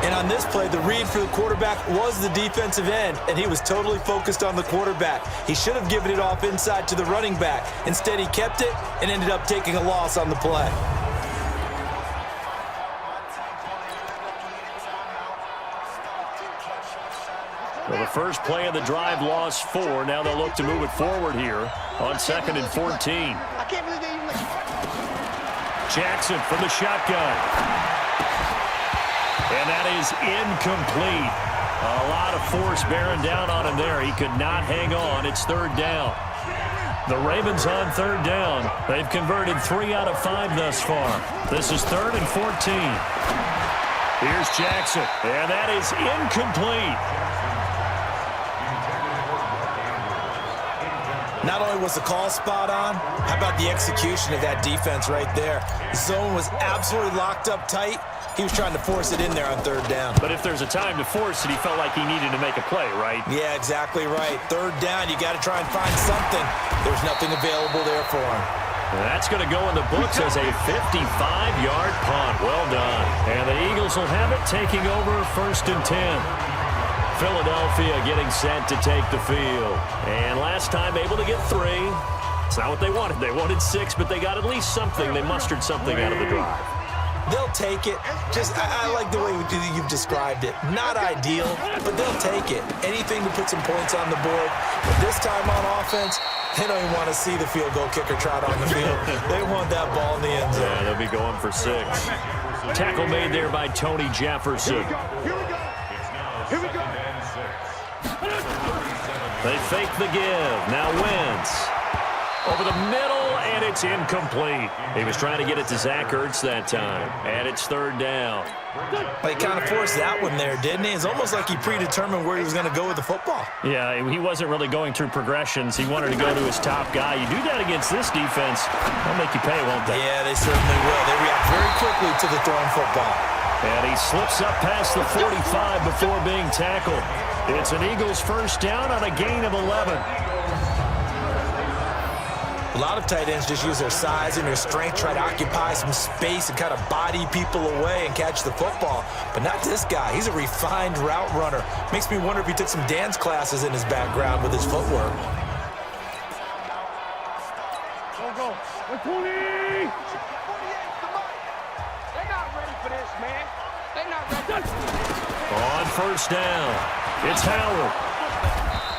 And on this play, the read for the quarterback was the defensive end, and he was totally focused on the quarterback. He should have given it off inside to the running back. Instead, he kept it and ended up taking a loss on the play. Well, the first play of the drive lost 4. Now they'll look to move it forward here on 2nd and 14. I can't believe they even Jackson from the shotgun. And that is incomplete. A lot of force bearing down on him there. He could not hang on. It's 3rd down. The Ravens on 3rd down. They've converted 3 out of 5 thus far. This is 3rd and 14. Here's Jackson. And that is incomplete. Not only was the call spot on, how about the execution of that defense right there? The zone was absolutely locked up tight. He was trying to force it in there on 3rd down. But if there's a time to force it, he felt like he needed to make a play, right? Yeah, exactly right. 3rd down, you got to try and find something. There's nothing available there for him. That's going to go in the books as a 55-yard punt. Well done. And the Eagles will have it taking over 1st and 10. Philadelphia getting set to take the field. And last time able to get 3. It's not what they wanted. They wanted 6, but they got at least something. They mustered something out of the drive. They'll take it. I like the way you've described it. Not ideal, but they'll take it. Anything to put some points on the board. But this time on offense, they don't even want to see the field goal kicker trot on the field. They want that ball in the end zone. Yeah, they'll be going for 6. Tackle made there by Tony Jefferson. Here we go. Here we go. They fake the give. Now Wentz. Over the middle, and it's incomplete. He was trying to get it to Zach Ertz that time. And it's 3rd down. He kind of forced that one there, didn't he? It's almost like he predetermined where he was going to go with the football. Yeah, he wasn't really going through progressions. He wanted to go to his top guy. You do that against this defense, they'll make you pay, won't they? Yeah, they certainly will. They react very quickly to the thrown football. And he slips up past the 45 before being tackled. It's an Eagles 1st down on a gain of 11. A lot of tight ends just use their size and their strength, try to occupy some space and kind of body people away and catch the football. But not this guy. He's a refined route runner. Makes me wonder if he took some dance classes in his background with his footwork. Go. 20. They're not ready for this, man. They're not ready. On 1st down, it's Howard.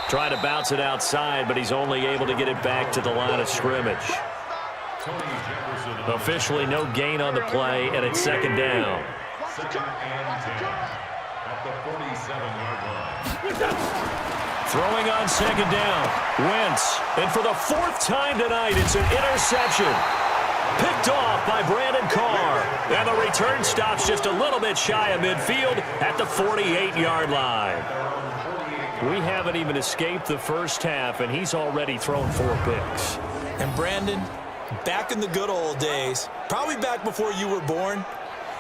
Trying to bounce it outside, but he's only able to get it back to the line of scrimmage. Officially no gain on the play, and it's 2nd down. 2nd and 10 at the 47-yard line. Throwing on 2nd down, Wentz. And for the 4th time tonight, it's an interception. Picked off by Brandon Carr. And the return stops just a little bit shy of midfield at the 48-yard line. We haven't even escaped the first half, and he's already thrown 4 picks. And Brandon, back in the good old days, probably back before you were born,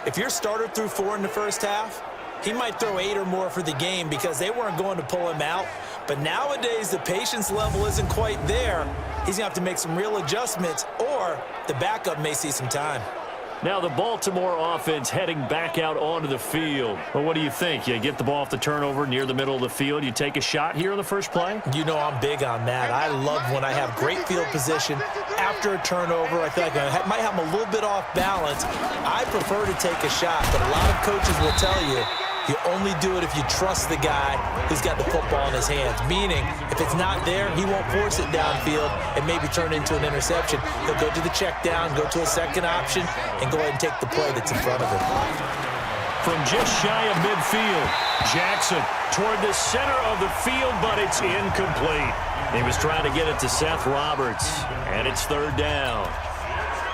if your starter threw 4 in the first half, he might throw 8 or more for the game because they weren't going to pull him out. But nowadays, the patience level isn't quite there. He's going to have to make some real adjustments, or the backup may see some time. Now the Baltimore offense heading back out onto the field. Well, what do you think? You get the ball off the turnover near the middle of the field. You take a shot here in the first play? You know I'm big on that. I love when I have great field position after a turnover. I feel like I might have them a little bit off balance. I prefer to take a shot, but a lot of coaches will tell you you only do it if you trust the guy who's got the football in his hands. Meaning, if it's not there, he won't force it downfield and maybe turn it into an interception. He'll go to the check down, go to a second option, and go ahead and take the play that's in front of him. From just shy of midfield, Jackson toward the center of the field, but it's incomplete. He was trying to get it to Seth Roberts, and it's 3rd down.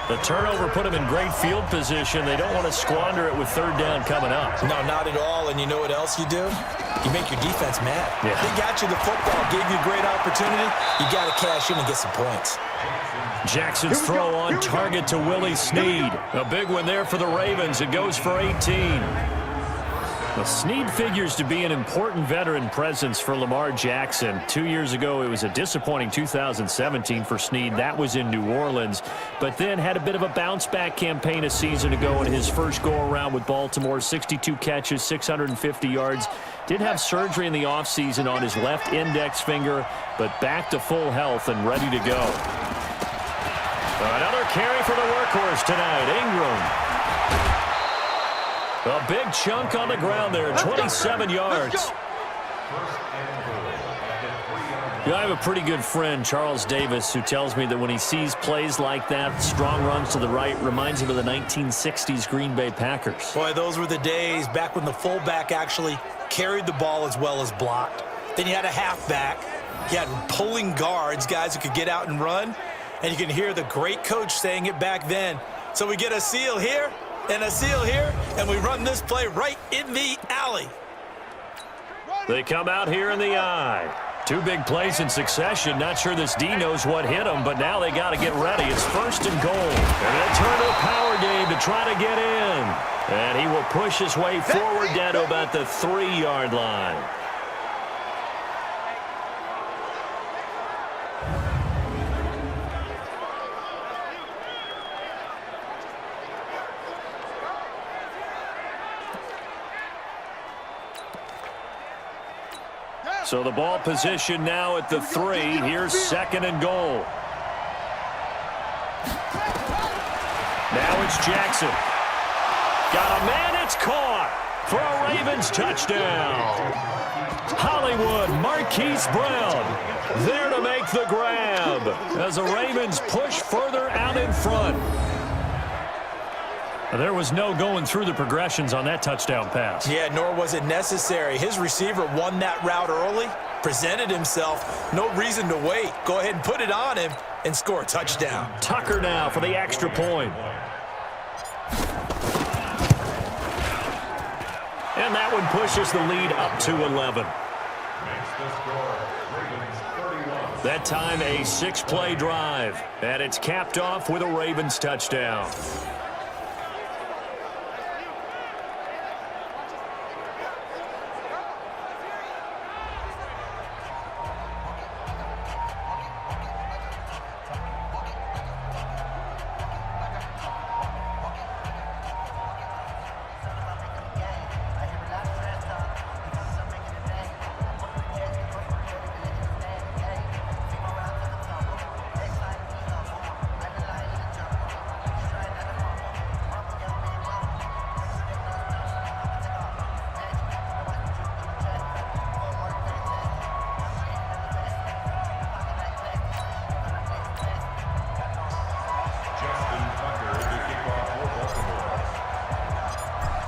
The turnover put him in great field position. They don't want to squander it with 3rd down coming up. No, not at all. And you know what else you do? You make your defense mad. Yeah. They got you the football, gave you a great opportunity. You got to cash in and get some points. Jackson's throw on target to Willie Snead. A big one there for the Ravens. It goes for 18. Well, Snead figures to be an important veteran presence for Lamar Jackson. 2 years ago, it was a disappointing 2017 for Snead. That was in New Orleans, but then had a bit of a bounce-back campaign a season ago in his first go-around with Baltimore. 62 catches, 650 yards. Did have surgery in the offseason on his left index finger, but back to full health and ready to go. Another carry for the workhorse tonight, Ingram. A big chunk on the ground there, 27 yards. Yeah, I have a pretty good friend, Charles Davis, who tells me that when he sees plays like that, strong runs to the right, reminds him of the 1960s Green Bay Packers. Boy, those were the days back when the fullback actually carried the ball as well as blocked. Then you had a halfback. You had pulling guards, guys who could get out and run. And you can hear the great coach saying it back then. So we get a seal here and a seal here, and we run this play right in the alley. They come out here in the eye. 2 big plays in succession. Not sure this D knows what hit him, but now they got to get ready. It's 1st and goal. And a turn to a power game to try to get in. And he will push his way forward down to about the 3-yard line. So the ball position now at the 3. Here's 2nd and goal. Now it's Jackson. Got a man, it's caught for a Ravens touchdown. Hollywood, Marquise Brown there to make the grab as the Ravens push further out in front. There was no going through the progressions on that touchdown pass. Yeah, nor was it necessary. His receiver won that route early, presented himself. No reason to wait. Go ahead and put it on him and score a touchdown. Tucker now for the extra point. And that one pushes the lead up to 11. That time a 6-play drive. And it's capped off with a Ravens touchdown.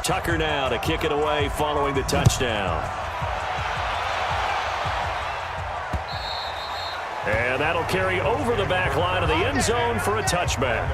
Tucker now to kick it away following the touchdown. And that'll carry over the back line of the end zone for a touchback.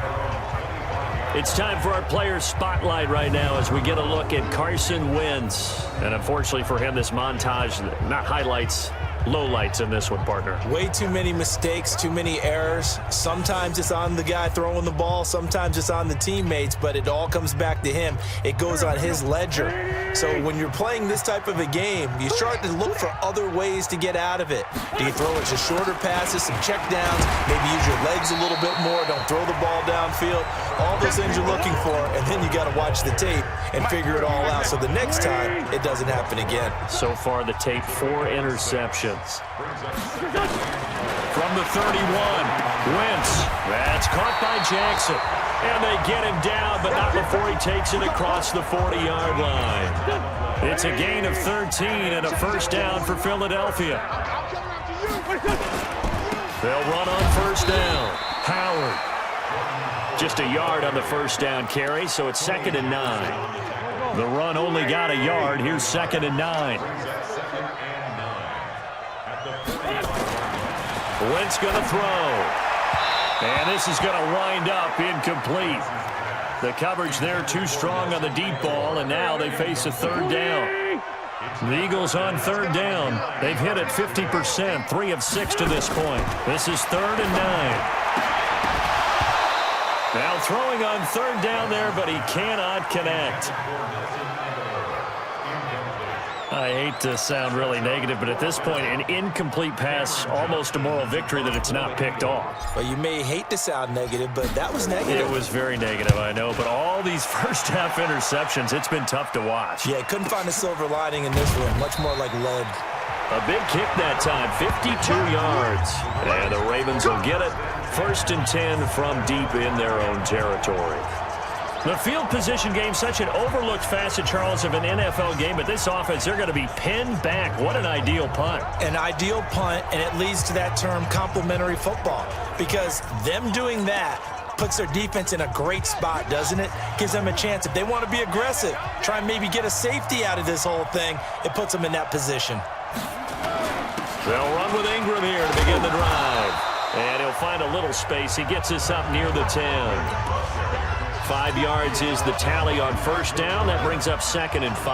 It's time for our player spotlight right now as we get a look at Carson Wentz. And unfortunately for him, this montage, not highlights, lowlights in this one, partner. Way too many mistakes, too many errors. Sometimes it's on the guy throwing the ball. Sometimes it's on the teammates, but it all comes back to him. It goes on his ledger. So when you're playing this type of a game, you start to look for other ways to get out of it. Do you throw it to shorter passes, some check downs, maybe use your legs a little bit more, don't throw the ball downfield, all those things you're looking for, and then you got to watch the tape and figure it all out so the next time it doesn't happen again. So far the tape, 4 interceptions. From the 31, Wentz, that's caught by Jackson. And they get him down, but not before he takes it across the 40-yard line. It's a gain of 13 and a first down for Philadelphia. They'll run on first down. Howard. Just a yard on the first down carry, so it's 2nd and 9. The run only got a yard. Here's 2nd and 9. Wentz going to throw. And this is going to wind up incomplete. The coverage there too strong on the deep ball, and now they face a 3rd down. The Eagles on 3rd down. They've hit it 50%, 3 of 6 to this point. This is 3rd and 9. Now throwing on 3rd down there, but he cannot connect. I hate to sound really negative, but at this point, an incomplete pass, almost a moral victory that it's not picked off. Well, you may hate to sound negative, but that was negative. It was very negative, I know, but all these first-half interceptions, it's been tough to watch. Yeah, couldn't find a silver lining in this one. Much more like lead. A big kick that time, 52 yards. And the Ravens will get it. 1st and 10 from deep in their own territory. The field position game, such an overlooked facet, Charles, of an NFL game, but this offense, they're going to be pinned back. What an ideal punt. An ideal punt, and it leads to that term complementary football, because them doing that puts their defense in a great spot, doesn't it? Gives them a chance. If they want to be aggressive, try and maybe get a safety out of this whole thing, it puts them in that position. They'll run with Ingram here to begin the drive. And he'll find a little space. He gets us up near the 10. 5 yards is the tally on first down. That brings up 2nd and 5.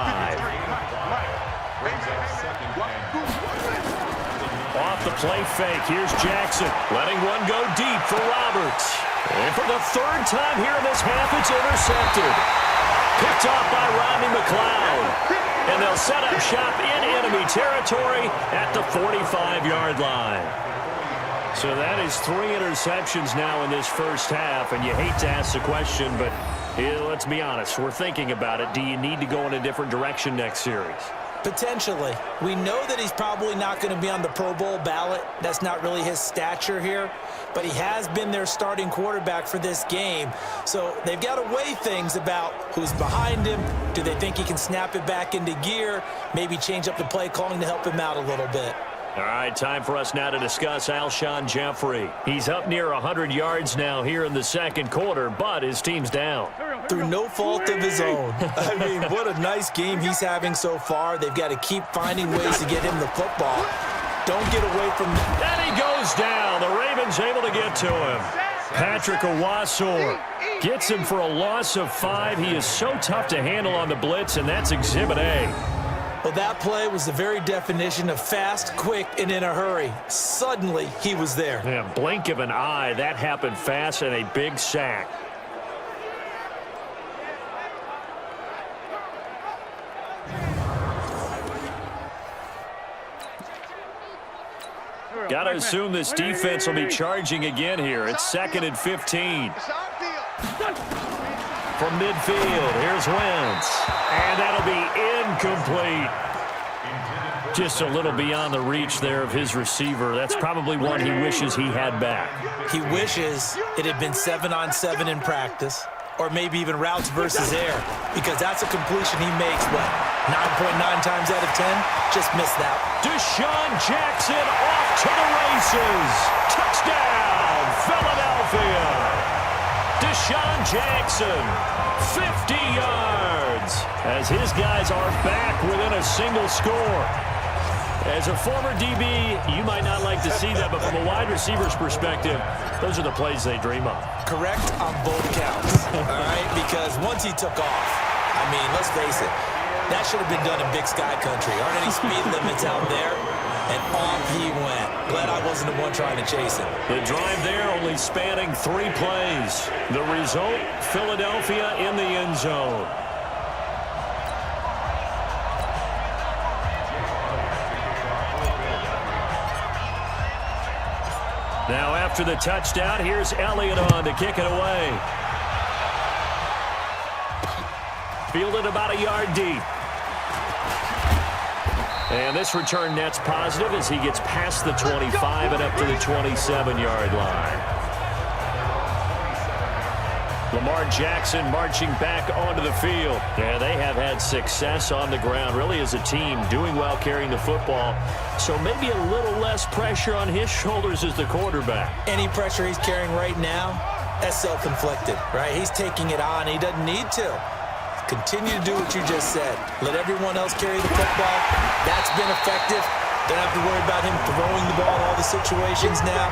Off the play fake. Here's Jackson. Letting one go deep for Roberts. And for the 3rd time here in this half, it's intercepted. Picked off by Rodney McLeod. And they'll set up shop in enemy territory at the 45-yard line. So that is 3 interceptions now in this first half, and you hate to ask the question, but let's be honest. We're thinking about it. Do you need to go in a different direction next series? Potentially. We know that he's probably not going to be on the Pro Bowl ballot. That's not really his stature here, but he has been their starting quarterback for this game. So they've got to weigh things about who's behind him. Do they think he can snap it back into gear? Maybe change up the play calling to help him out a little bit. All right, time for us now to discuss Alshon Jeffrey. He's up near 100 yards now here in the 2nd quarter, but his team's down. Through no fault of his own. I mean, what a nice game he's having so far. They've got to keep finding ways to get him the football. Don't get away from him. And he goes down. The Ravens able to get to him. Patrick Owasor gets him for a loss of 5. He is so tough to handle on the blitz, and that's Exhibit A. Well, that play was the very definition of fast, quick, and in a hurry. Suddenly, he was there. Yeah, blink of an eye. That happened fast and a big sack. Got to assume this defense will be charging again here. It's 2nd and 15. From midfield, here's Wentz. And that'll be incomplete. Just a little beyond the reach there of his receiver. That's probably one he wishes he had back. He wishes it had been 7-on-7 in practice, or maybe even routes versus air, because that's a completion he makes, what, 9.9 times out of 10? Just missed that. Deshaun Jackson off to the races. Touchdown, Philadelphia. Deshaun Jackson, 50 yards, as his guys are back within a single score. As a former DB, you might not like to see that, but from a wide receiver's perspective, those are the plays they dream of. correct on both counts, all right? Because once he took off, I mean, let's face it, that should have been done in Big Sky Country. Aren't any speed limits out there? And off he went. Glad I wasn't the one trying to chase him. The drive there only spanning 3 plays. The result, Philadelphia in the end zone. Now after the touchdown, here's Elliott on to kick it away. Fielded about a yard deep. And this return net's positive as he gets past the 25 and up to the 27-yard line. Lamar Jackson marching back onto the field. Yeah, they have had success on the ground, really as a team, doing well carrying the football. So maybe a little less pressure on his shoulders as the quarterback. Any pressure he's carrying right now, that's self-inflicted, right? He's taking it on. He doesn't need to. Continue to do what you just said. Let everyone else carry the football. That's been effective. Don't have to worry about him throwing the ball in all the situations now.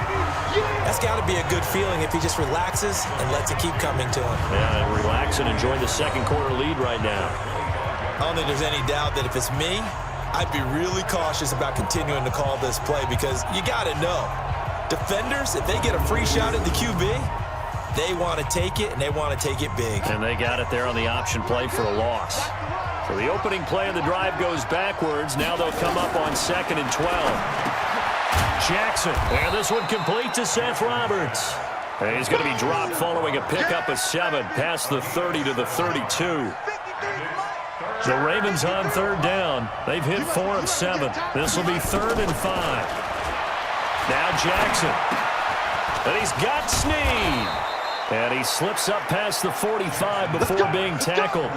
That's got to be a good feeling if he just relaxes and lets it keep coming to him. Yeah, and relax and enjoy the second quarter lead right now. I don't think there's any doubt that if it's me, I'd be really cautious about continuing to call this play because you got to know, defenders, if they get a free shot at the QB, they want to take it, and they want to take it big. And they got it there on the option play for a loss. So the opening play of the drive goes backwards. Now they'll come up on 2nd and 12. Jackson, and this one complete to Seth Roberts. And he's going to be dropped following a pickup of 7 past the 30 to the 32. The Ravens on 3rd down. They've hit 4 of 7. This will be 3rd and 5. Now Jackson. And he's got Snead. And he slips up past the 45 before being tackled.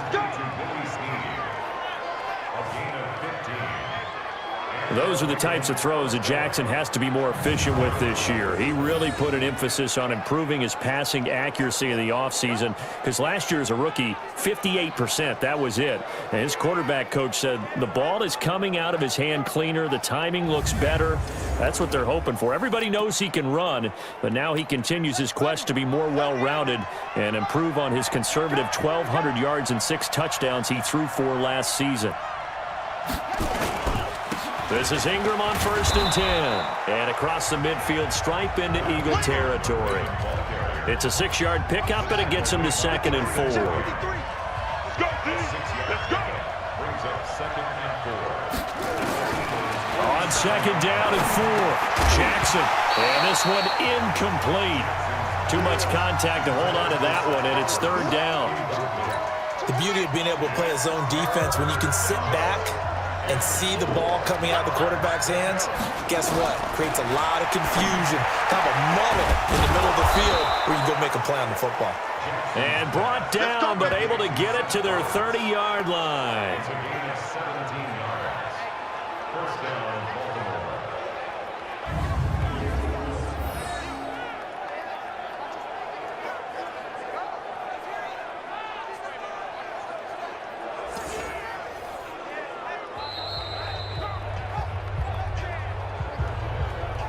Those are the types of throws that Jackson has to be more efficient with this year. He really put an emphasis on improving his passing accuracy in the offseason because last year as a rookie, 58%, that was it. And his quarterback coach said the ball is coming out of his hand cleaner. The timing looks better. That's what they're hoping for. Everybody knows he can run, but now he continues his quest to be more well-rounded and improve on his conservative 1,200 yards and 6 touchdowns he threw for last season. This is Ingram on 1st and 10. And across the midfield stripe into Eagle territory. It's a 6-yard pickup, and it gets him to 2nd and 4. Let's go, let's go. Brings up 2nd and 4. On 2nd down and 4. Jackson. And this one incomplete. Too much contact to hold on to that one, and it's 3rd down. The beauty of being able to play a zone defense when you can sit back and see the ball coming out of the quarterback's hands, guess what? Creates a lot of confusion, kind of a muddle in the middle of the field where you can go make a play on the football. And brought down, but able to get it to their 30-yard line. 17 yards. 1st down, Baltimore.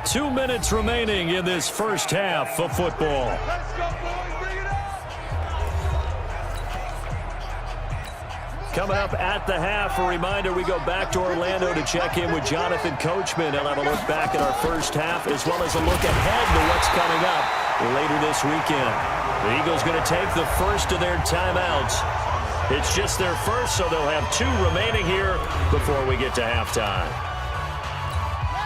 2 minutes remaining in this first half of football. Let's go, boys. Bring it up. Coming up at the half, a reminder, we go back to Orlando to check in with Jonathan Coachman. He'll have a look back at our first half as well as a look ahead to what's coming up later this weekend. The Eagles going to take the first of their timeouts. It's just their first, so they'll have 2 remaining here before we get to halftime.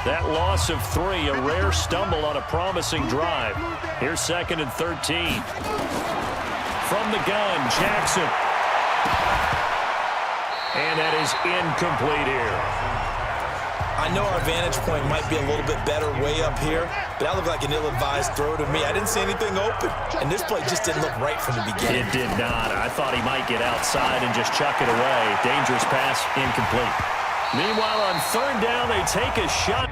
That loss of 3, a rare stumble on a promising drive. Here's 2nd and 13. From the gun, Jackson. And that is incomplete here. I know our vantage point might be a little bit better way up here, but that looked like an ill-advised throw to me. I didn't see anything open, and this play just didn't look right from the beginning. It did not. I thought he might get outside and just chuck it away. Dangerous pass, incomplete. Meanwhile, on 3rd down, they take a shot.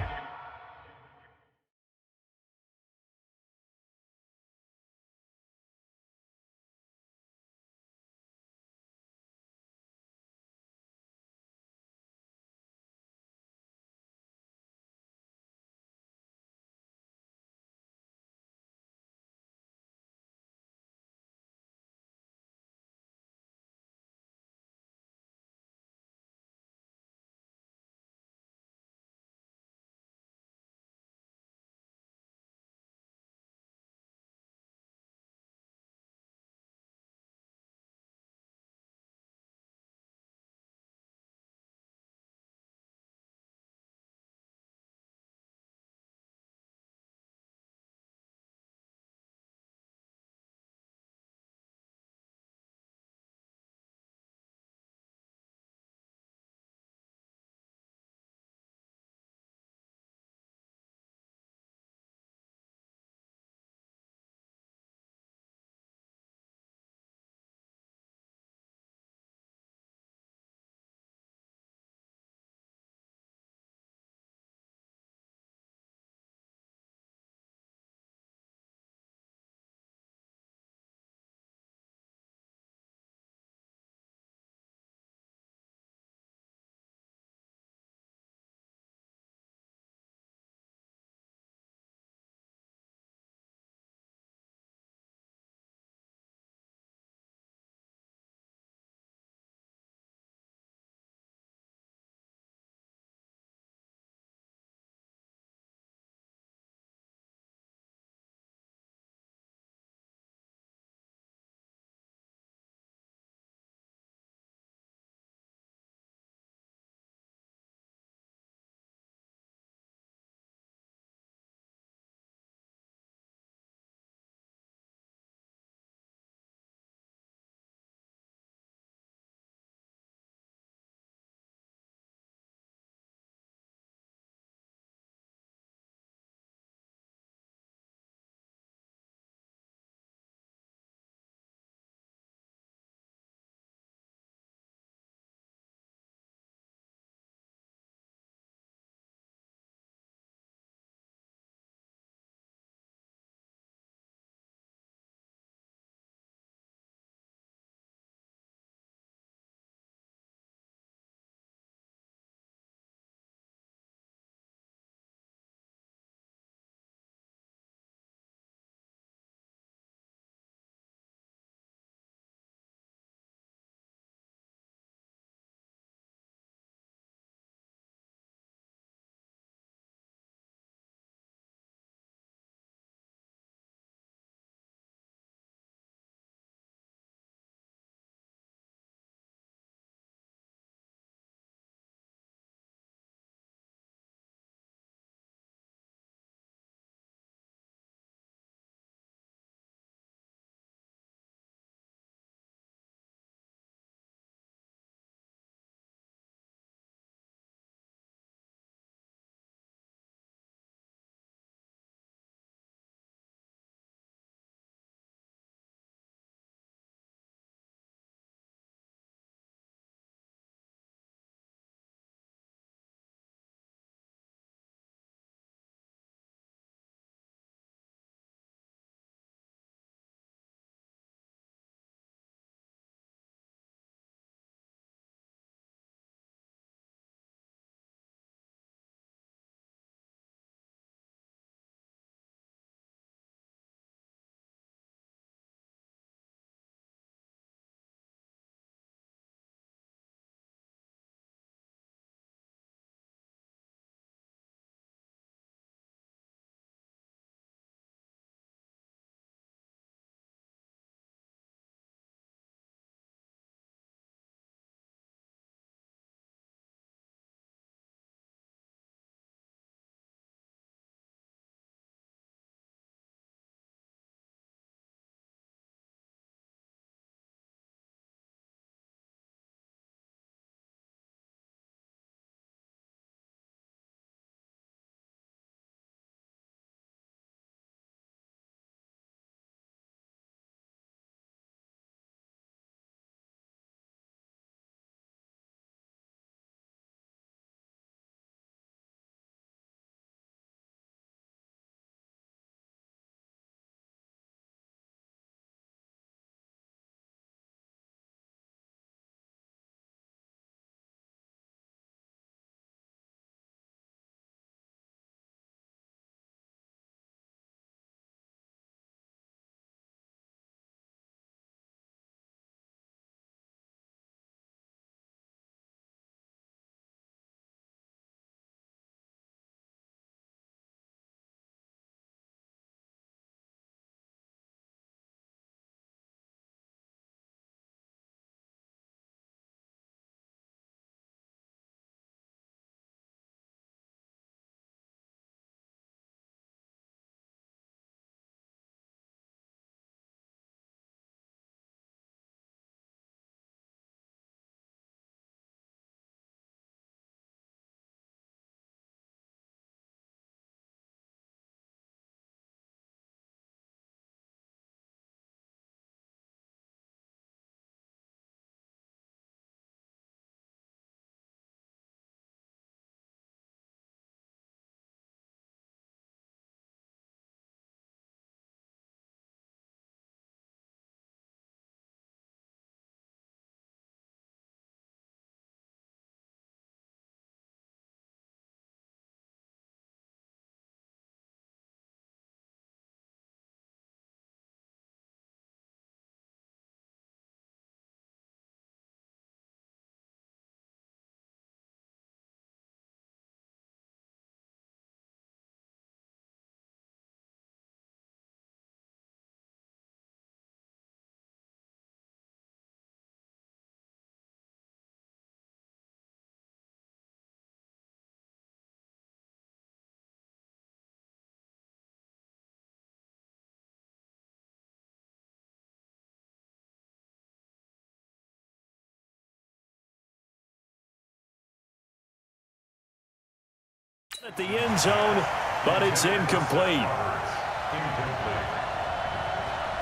At the end zone, but it's incomplete.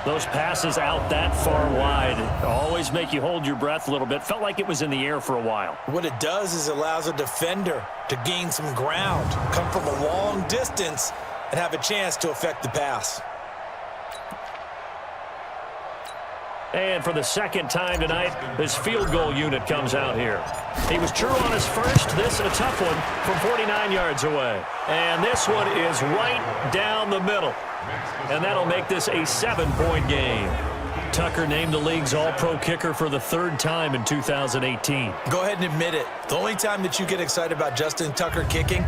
Those passes out that far wide always make you hold your breath a little bit. Felt like it was in the air for a while. What it does is it allows a defender to gain some ground, come from a long distance, and have a chance to affect the pass. And for the second time tonight, this field goal unit comes out here. He was true on his first. This a tough one from 49 yards away. And this one is right down the middle. And that'll make this a 7-point game. Tucker named the league's all-pro kicker for the third time in 2018. Go ahead and admit it. The only time that you get excited about Justin Tucker kicking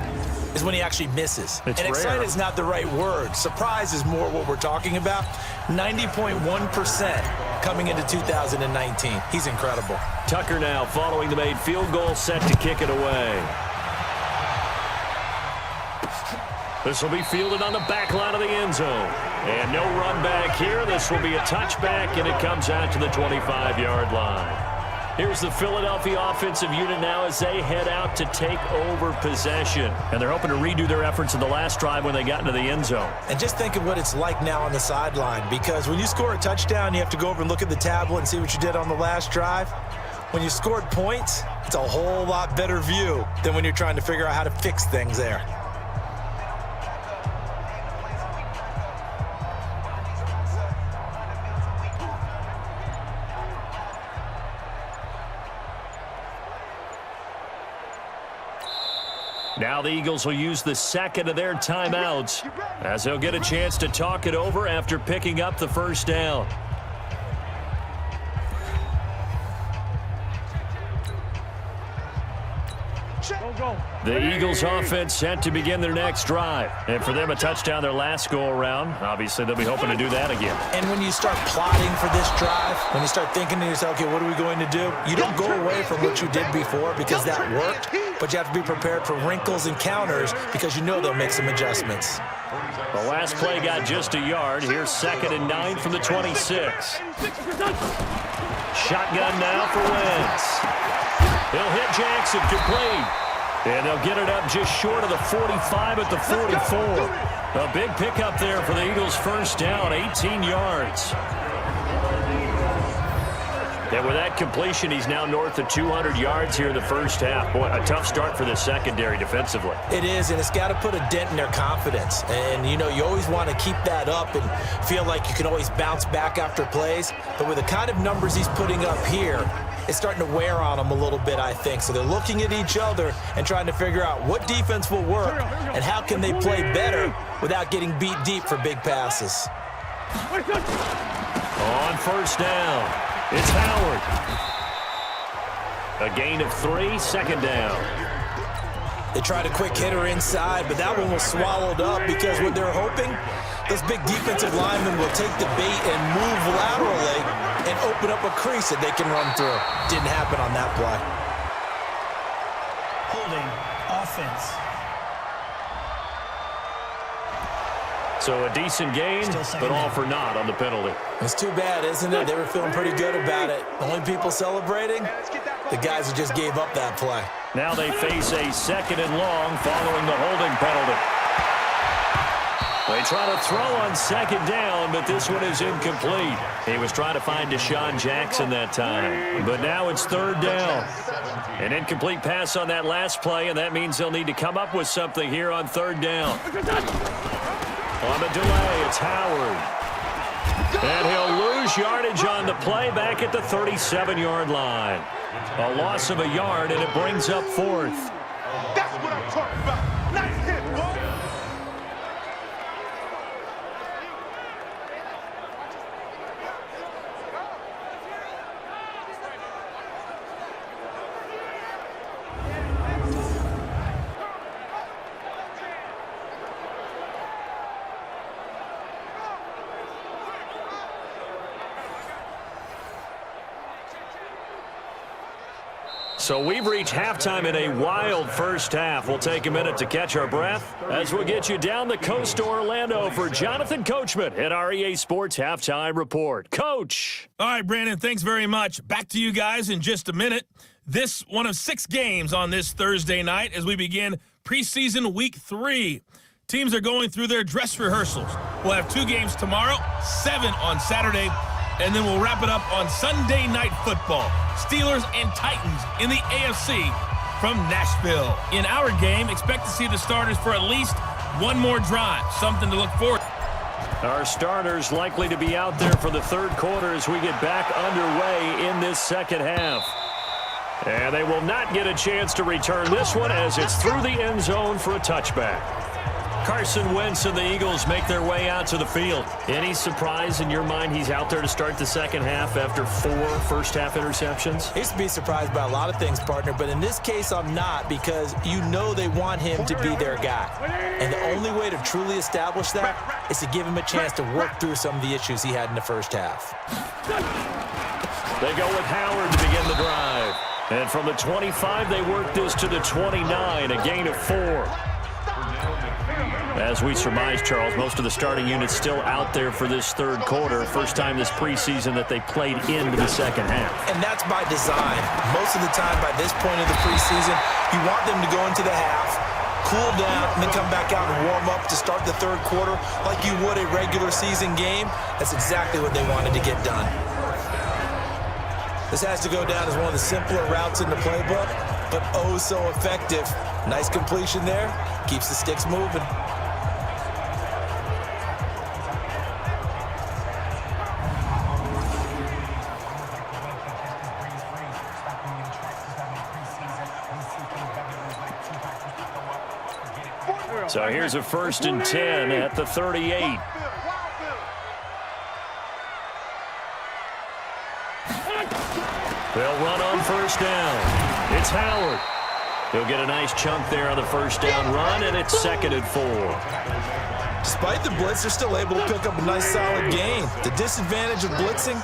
is when he actually misses. It's and excited rare. is not the right word. Surprise is more what we're talking about. 90.1% coming into 2019. He's incredible. Tucker now following the made field goal, set to kick it away. This will be fielded on the back line of the end zone. And no run back here. This will be a touchback, and it comes out to the 25-yard line. Here's the Philadelphia offensive unit now as they head out to take over possession. And they're hoping to redo their efforts in the last drive when they got into the end zone. And just think of what it's like now on the sideline, because when you score a touchdown, you have to go over and look at the tablet and see what you did on the last drive. When you scored points, it's a whole lot better view than when you're trying to figure out how to fix things there. Now the Eagles will use the second of their timeouts as they'll get a chance to talk it over after picking up the first down. The Eagles offense set to begin their next drive. And for them, a touchdown their last go-around. Obviously, they'll be hoping to do that again. And when you start plotting for this drive, when you start thinking to yourself, okay, what are we going to do? You don't go away from what you did before because that worked, but you have to be prepared for wrinkles and counters because you know they'll make some adjustments. The last play got just a yard. Here's 2nd and 9 from the 26. Shotgun now for Wentz. He'll hit Jackson, complete. And they'll get it up just short of the 45 at the 44. A big pickup there for the Eagles' first down, 18 yards. And with that completion, he's now north of 200 yards here in the first half. Boy, a tough start for the secondary defensively. It is, and it's got to put a dent in their confidence. And, you know, you always want to keep that up and feel like you can always bounce back after plays. But with the kind of numbers he's putting up here, it's starting to wear on them a little bit, I think. So they're looking at each other and trying to figure out what defense will work and how can they play better without getting beat deep for big passes. On first down, it's Howard. A gain of 3, second down. They tried a quick hitter inside, but that one was swallowed up because what they're hoping, those big defensive linemen will take the bait and move laterally and open up a crease that they can run through. Didn't happen on that play. Holding offense. So a decent gain, but all for naught on the penalty. It's too bad, isn't it? They were feeling pretty good about it. The only people celebrating, the guys who just gave up that play. Now they face a 2nd and long following the holding penalty. They try to throw on 2nd down, but this one is incomplete. He was trying to find Deshaun Jackson that time. But now it's 3rd down. An incomplete pass on that last play, and that means they'll need to come up with something here on 3rd down. On the delay, it's Howard. And he'll lose yardage on the play back at the 37-yard line. A loss of a yard, and it brings up 4th. That's what I'm talking about. Nice hit, boy. So we've reached halftime in a wild first half. We'll take a minute to catch our breath as we'll get you down the coast to Orlando for Jonathan Coachman at our EA Sports Halftime Report. Coach! All right, Brandon, thanks very much. Back to you guys in just a minute. This one of 6 games on this Thursday night as we begin preseason week 3. Teams are going through their dress rehearsals. We'll have 2 games tomorrow, 7 on Saturday, and then we'll wrap it up on Sunday Night Football. Steelers and Titans in the AFC from Nashville. In our game, expect to see the starters for at least one more drive, something to look forward to. Our starters likely to be out there for the third quarter as we get back underway in this second half. And they will not get a chance to return this one as it's through the end zone for a touchback. Carson Wentz and the Eagles make their way out to the field. Any surprise in your mind he's out there to start the second half after 4 first-half interceptions? I used to be surprised by a lot of things, partner, but in this case I'm not, because you know they want him to be their guy. And the only way to truly establish that is to give him a chance to work through some of the issues he had in the first half. They go with Howard to begin the drive. And from the 25, they work this to the 29, a gain of 4. As we surmise, Charles, most of the starting unit's still out there for this third quarter. First time this preseason that they played into the second half. And that's by design. Most of the time by this point of the preseason, you want them to go into the half, cool down, and then come back out and warm up to start the third quarter like you would a regular season game. That's exactly what they wanted to get done. This has to go down as one of the simpler routes in the playbook, but oh so effective. Nice completion there. Keeps the sticks moving. So here's a 1st and 10 at the 38. They'll run on first down. It's Howard. He'll get a nice chunk there on the first down run, and it's 2nd and 4. Despite the blitz, they're still able to pick up a nice solid gain. The disadvantage of blitzing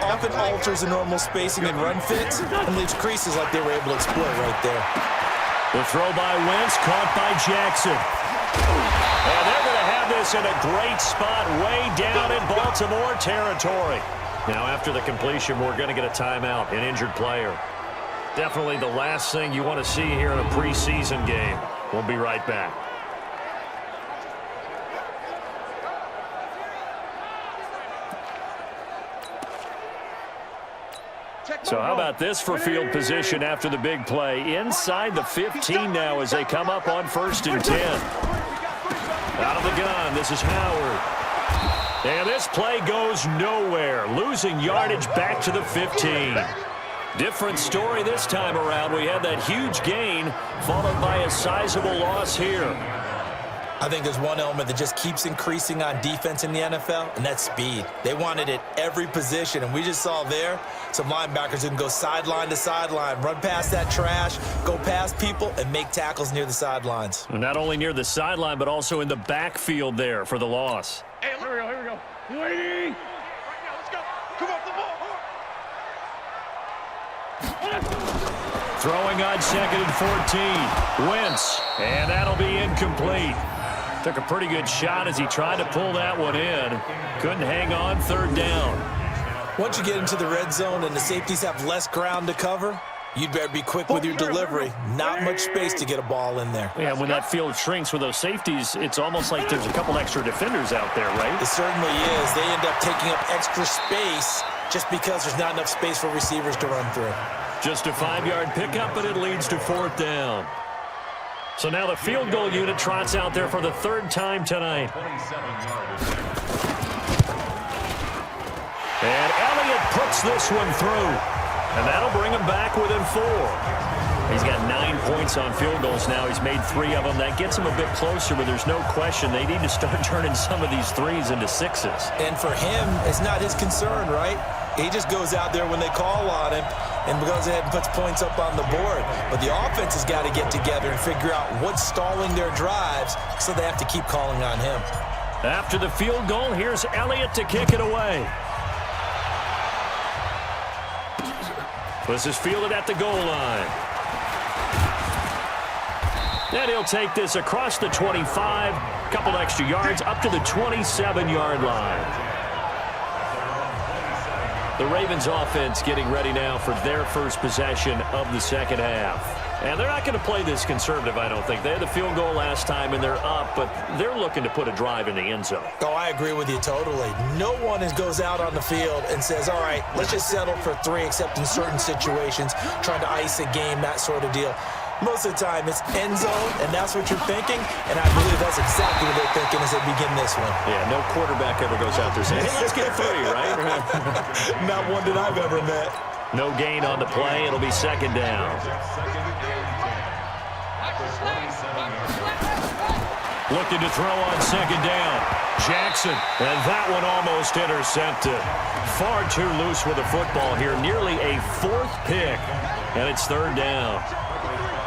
often alters the normal spacing and run fits and leaves creases like they were able to exploit right there. The throw by Wentz, caught by Jackson. And they're going to have this in a great spot way down in Baltimore territory. Now, after the completion, we're going to get a timeout, an injured player. Definitely the last thing you want to see here in a preseason game. We'll be right back. So how about this for field position after the big play? Inside the 15 now as they come up on 1st and 10. Out of the gun, this is Howard. And this play goes nowhere, losing yardage back to the 15. Different story this time around. We had that huge gain followed by a sizable loss here. I think there's one element that just keeps increasing on defense in the NFL, and that's speed. They want it at every position, and we just saw there some linebackers who can go sideline to sideline, run past that trash, go past people, and make tackles near the sidelines. Not only near the sideline, but also in the backfield there for the loss. Hey, here we go. Lady! Right now, let's go. Come off the ball. Throwing on 2nd and 14. Wentz, and that'll be incomplete. Took a pretty good shot as he tried to pull that one in. Couldn't hang on 3rd down. Once you get into the red zone and the safeties have less ground to cover, you'd better be quick with your delivery. Not much space to get a ball in there. Yeah, when that field shrinks with those safeties, it's almost like there's a couple extra defenders out there, right? It certainly is. They end up taking up extra space just because there's not enough space for receivers to run through. Just a 5-yard pickup, but it leads to 4th down. So now the field goal unit trots out there for the 3rd time tonight. And Elliott puts this one through. And that'll bring him back within 4. He's got 9 points on field goals now. He's made 3 of them. That gets him a bit closer, but there's no question they need to start turning some of these 3s into 6s. And for him, it's not his concern, right? He just goes out there when they call on him and goes ahead and puts points up on the board. But the offense has got to get together and figure out what's stalling their drives, so they have to keep calling on him. After the field goal, here's Elliott to kick it away. This is fielded at the goal line. And he'll take this across the 25, couple extra yards, up to the 27-yard line. The Ravens offense getting ready now for their first possession of the second half. And they're not going to play this conservative, I don't think. They had the field goal last time, and they're up, but they're looking to put a drive in the end zone. Oh, I agree with you totally. No one goes out on the field and says, all right, let's just settle for 3, except in certain situations, trying to ice a game, that sort of deal. Most of the time, it's end zone, and that's what you're thinking, and I believe that's exactly what they're thinking as they begin this one. Yeah, no quarterback ever goes out there saying, hey, let's get 3, right? Not one that I've ever met. No gain on the play. It'll be second down. Looking to throw on second down. Jackson, and that one almost intercepted. Far too loose with the football here. Nearly a 4th pick, and it's third down.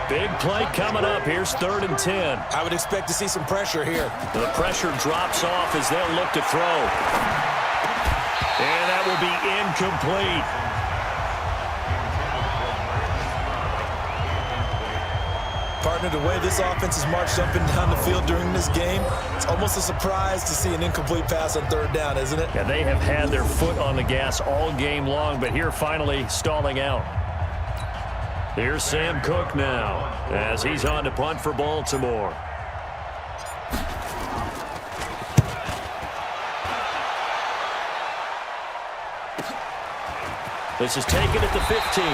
Big play coming up. Here's 3rd and 10. I would expect to see some pressure here. The pressure drops off as they'll look to throw. And that will be incomplete. Partner, the way this offense has marched up and down the field during this game, it's almost a surprise to see an incomplete pass on 3rd down, isn't it? Yeah, they have had their foot on the gas all game long, but here finally stalling out. Here's Sam Cook now as he's on to punt for Baltimore. This is taken at the 15.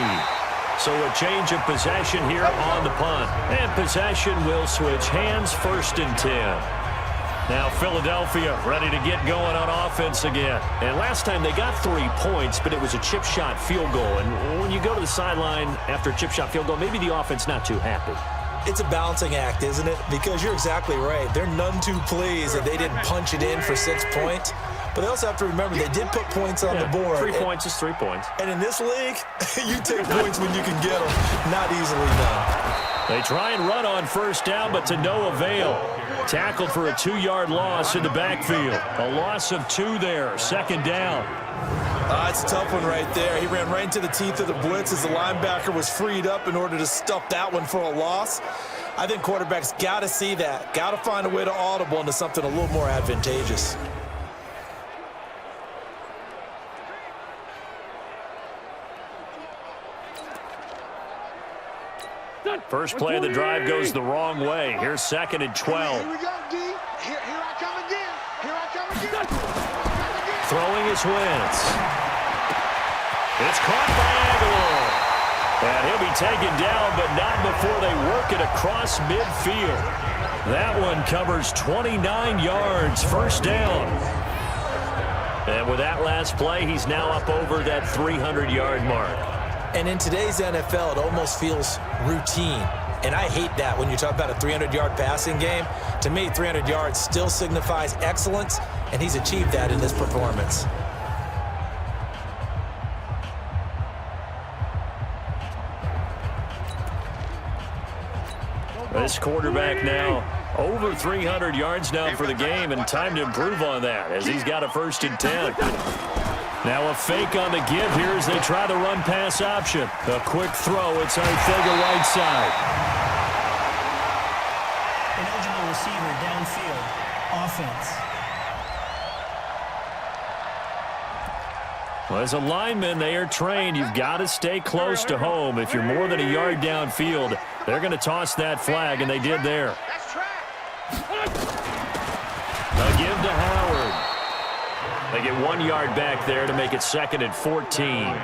So a change of possession here on the punt. And possession will switch hands, 1st and 10. Now Philadelphia ready to get going on offense again. And last time they got 3 points, but it was a chip shot field goal. And when you go to the sideline after a chip shot field goal, maybe the offense not too happy. It's a balancing act, isn't it? Because you're exactly right. They're none too pleased that they didn't punch it in for 6 points. But they also have to remember they did put points on the board. 3 points is 3 points. And in this league, you take points when you can get them. Not easily done. They try and run on 1st down, but to no avail. Tackled for a 2-yard loss in the backfield. A loss of 2 there. 2nd down. It's a tough one right there. He ran right into the teeth of the blitz as the linebacker was freed up in order to stuff that one for a loss. I think quarterbacks got to see that. Got to find a way to audible into something a little more advantageous. First play of the drive goes the wrong way. Here's 2nd and 12. Here we go, D. Here I come again. Here I come again. Throwing his Wentz. It's caught by Aguilar. And he'll be taken down, but not before they work it across midfield. That one covers 29 yards. 1st down. And with that last play, he's now up over that 300-yard mark. And in today's NFL, it almost feels routine. And I hate that when you talk about a 300-yard passing game. To me, 300 yards still signifies excellence, and he's achieved that in this performance. This quarterback now over 300 yards now for the game, and time to improve on that as he's got a 1st and 10. Now a fake on the give here as they try the run-pass option. A quick throw. It's Arthega right side. An eligible receiver downfield. Offense. Well, as a lineman, they are trained. You've got to stay close to home. If you're more than a yard downfield, they're going to toss that flag, and they did there. A give to Howard. They get 1 yard back there to make it 2nd and 14.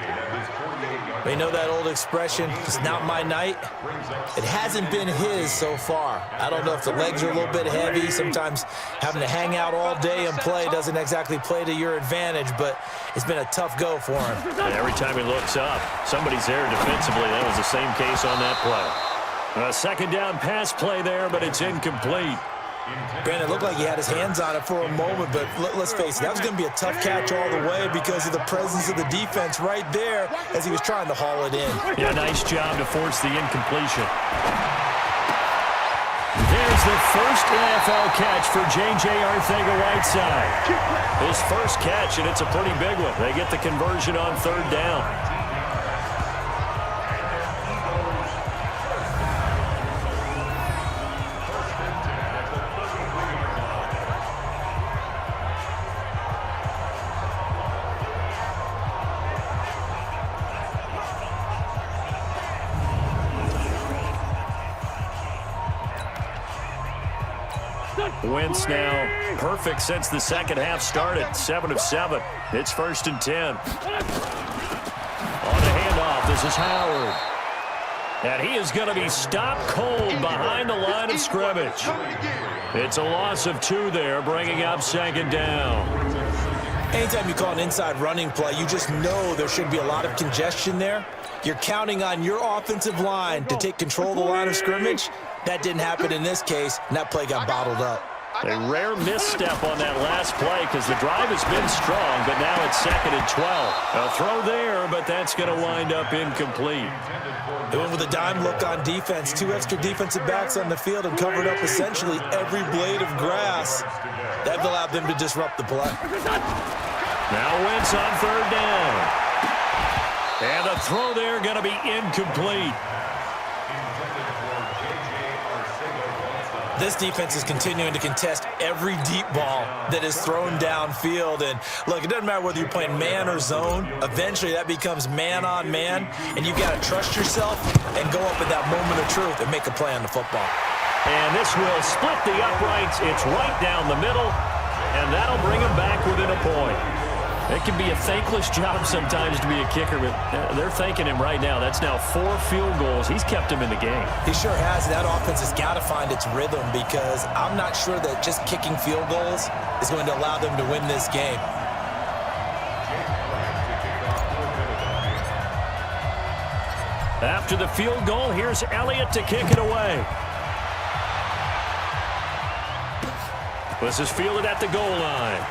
You know that old expression, it's not my night? It hasn't been his so far. I don't know if the legs are a little bit heavy. Sometimes having to hang out all day and play doesn't exactly play to your advantage, but it's been a tough go for him. And every time he looks up, somebody's there defensively. That was the same case on that play. A 2nd down pass play there, but it's incomplete. Granted, it looked like he had his hands on it for a moment, but let's face it, that was going to be a tough catch all the way because of the presence of the defense right there as he was trying to haul it in. Yeah, nice job to force the incompletion. There's the first NFL catch for J.J. Arthega-Whiteside. His first catch, and it's a pretty big one. They get the conversion on 3rd down. Wentz now perfect since the second half started. 7 of 7. It's 1st and 10. On the handoff, this is Howard. And he is going to be stopped cold behind the line of scrimmage. It's a loss of 2 there, bringing up 2nd down. Anytime you call an inside running play, you just know there should be a lot of congestion there. You're counting on your offensive line to take control of the line of scrimmage. That didn't happen in this case, and that play got bottled up. A rare misstep on that last play because the drive has been strong, but now it's 2nd and 12. A throw there, but that's going to wind up incomplete. They went with a dime look on defense. 2 extra defensive backs on the field and covered up essentially every blade of grass. That allowed them to disrupt the play. Now Wentz on 3rd down. And the throw there going to be incomplete. This defense is continuing to contest every deep ball that is thrown downfield. And look, it doesn't matter whether you're playing man or zone. Eventually, that becomes man on man. And you've got to trust yourself and go up at that moment of truth and make a play on the football. And this will split the uprights. It's right down the middle. And that'll bring him back within a point. It can be a thankless job sometimes to be a kicker, but they're thanking him right now. That's now 4 field goals. He's kept him in the game. He sure has. That offense has got to find its rhythm because I'm not sure that just kicking field goals is going to allow them to win this game. After the field goal, here's Elliott to kick it away. This is fielded at the goal line.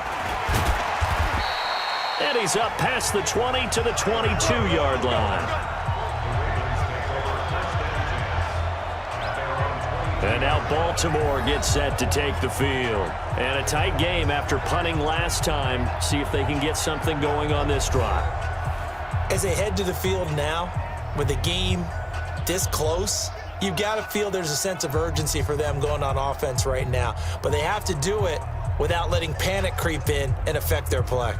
And he's up past the 20 to the 22-yard line. And now Baltimore gets set to take the field. And a tight game after punting last time. See if they can get something going on this drive. As they head to the field now, with the game this close, you've got to feel there's a sense of urgency for them going on offense right now. But they have to do it without letting panic creep in and affect their play.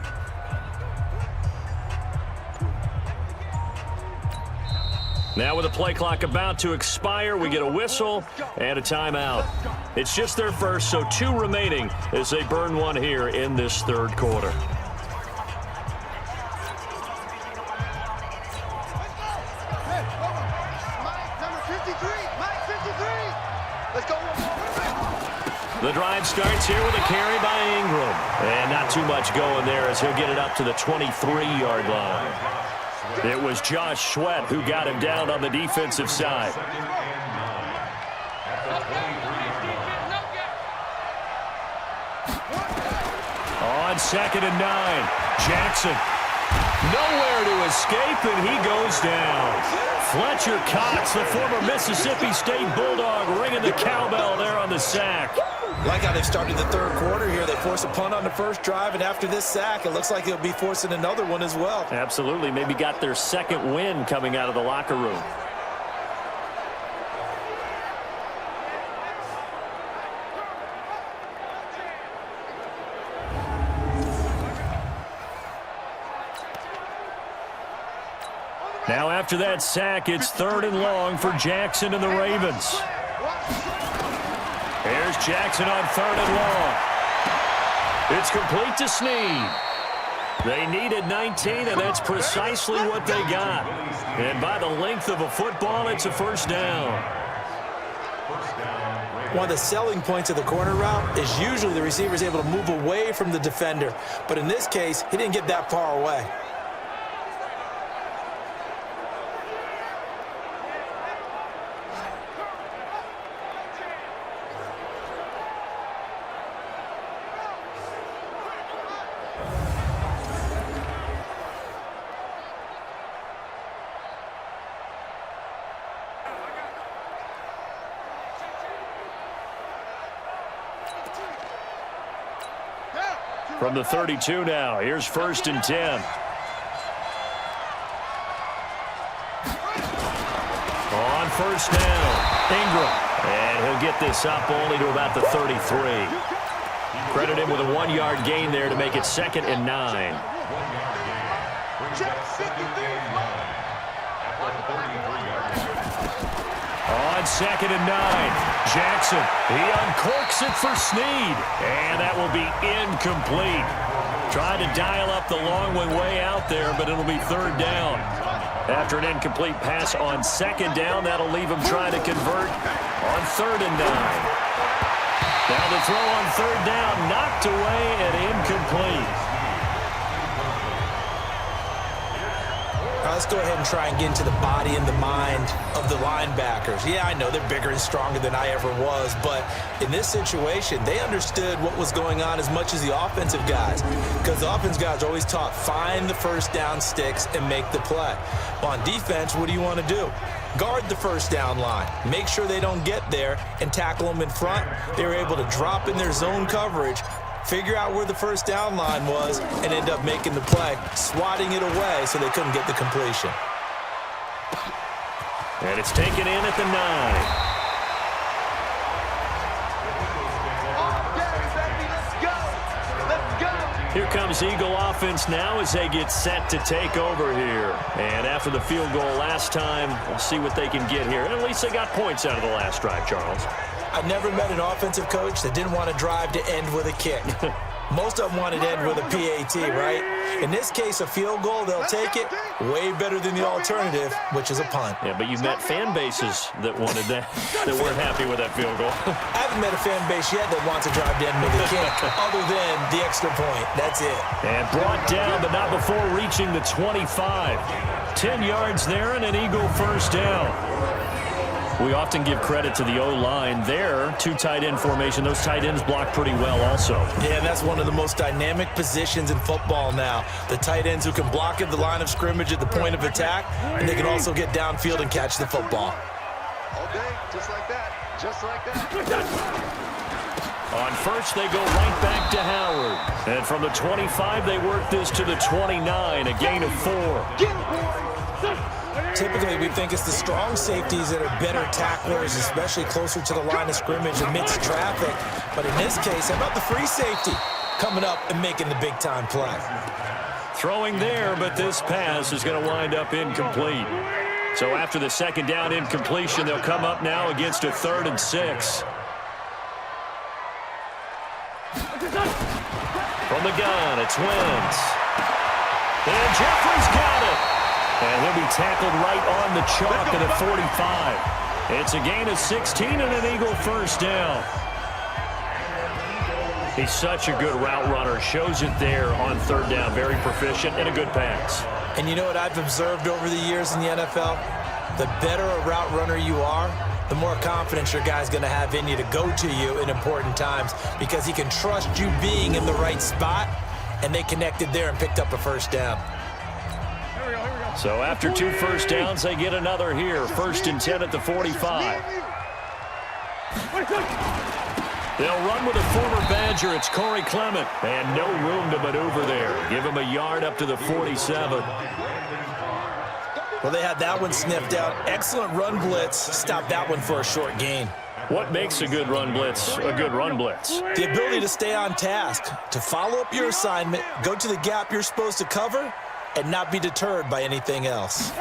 Now with the play clock about to expire, we get a whistle and a timeout. It's just their first, so 2 remaining as they burn 1 here in this 3rd quarter. The drive starts here with a carry by Ingram. And not too much going there as he'll get it up to the 23-yard line. It was Josh Sweat who got him down on the defensive side. On 2nd and 9, Jackson. Nowhere to escape, and he goes down. Fletcher Cox, the former Mississippi State Bulldog, ringing the cowbell there on the sack. Like how they've started the 3rd quarter here. They force a punt on the first drive, and after this sack, it looks like they'll be forcing another one as well. Absolutely. Maybe got their 2nd win coming out of the locker room. Now after that sack, it's 3rd and long for Jackson and the Ravens. Here's Jackson on 3rd and long. It's complete to Snead. They needed 19, and that's precisely what they got. And by the length of a football, it's a 1st down. One of the selling points of the corner route is usually the receiver is able to move away from the defender. But in this case, he didn't get that far away. From the 32 now, here's 1st and 10. On 1st down, Ingram. And he'll get this up only to about the 33. Credit him with a 1-yard gain there to make it 2nd and 9. On 2nd and 9, Jackson, he uncorks it for Snead, and that will be incomplete. Tried to dial up the long way out there, but it'll be 3rd down. After an incomplete pass on 2nd down, that'll leave him trying to convert on 3rd and 9. Now the throw on 3rd down, knocked away and incomplete. Let's go ahead and try and get into the body and the mind of the linebackers. Yeah, I know they're bigger and stronger than I ever was, but in this situation, they understood what was going on as much as the offensive guys, because the offensive guys are always taught, find the first down sticks and make the play. On defense, what do you want to do? Guard the first down line. Make sure they don't get there and tackle them in front. They were able to drop in their zone coverage, figure out where the first down line was, and end up making the play, swatting it away so they couldn't get the completion. And it's taken in at the 9. Here comes Eagle offense now as they get set to take over here. And after the field goal last time, we'll see what they can get here. And at least they got points out of the last drive, Charles. I never met an offensive coach that didn't want to drive to end with a kick. Most of them wanted to end with a PAT, right? In this case, a field goal, they'll take it. Way better than the alternative, which is a punt. Yeah, but you met fan bases that wanted that, that weren't happy with that field goal. I haven't met a fan base yet that wants to drive to end with a kick, other than the extra point. That's it. And brought down, but not before reaching the 25. 10 yards there and an Eagle first down. We often give credit to the O-line there. 2 tight end formation. Those tight ends block pretty well also. Yeah, and that's one of the most dynamic positions in football now. The tight ends who can block at the line of scrimmage at the point of attack, and they can also get downfield and catch the football. All day, just like that. Just like that. On first, they go right back to Howard. And from the 25, they work this to the 29, a gain of 4. Typically, we think it's the strong safeties that are better tacklers, especially closer to the line of scrimmage amidst traffic. But in this case, how about the free safety coming up and making the big-time play? Throwing there, but this pass is going to wind up incomplete. So after the 2nd down incompletion, they'll come up now against a 3rd and 6. From the gun, it's Wentz. And Jeffrey's got it. And he'll be tackled right on the chalk at a 45. It's a gain of 16 and an Eagle first down. He's such a good route runner. Shows it there on 3rd down. Very proficient and a good pass. And you know what I've observed over the years in the NFL? The better a route runner you are, the more confidence your guy's going to have in you to go to you in important times, because he can trust you being in the right spot, and they connected there and picked up a first down. So after 2 first downs, they get another here. 1st and 10 at the 45. They'll run with a former Badger. It's Corey Clement. And no room to maneuver there. Give him a yard up to the 47. Well, they had that one sniffed out. Excellent run blitz. Stop that one for a short gain. What makes a good run blitz a good run blitz? The ability to stay on task, to follow up your assignment, go to the gap you're supposed to cover, and not be deterred by anything else.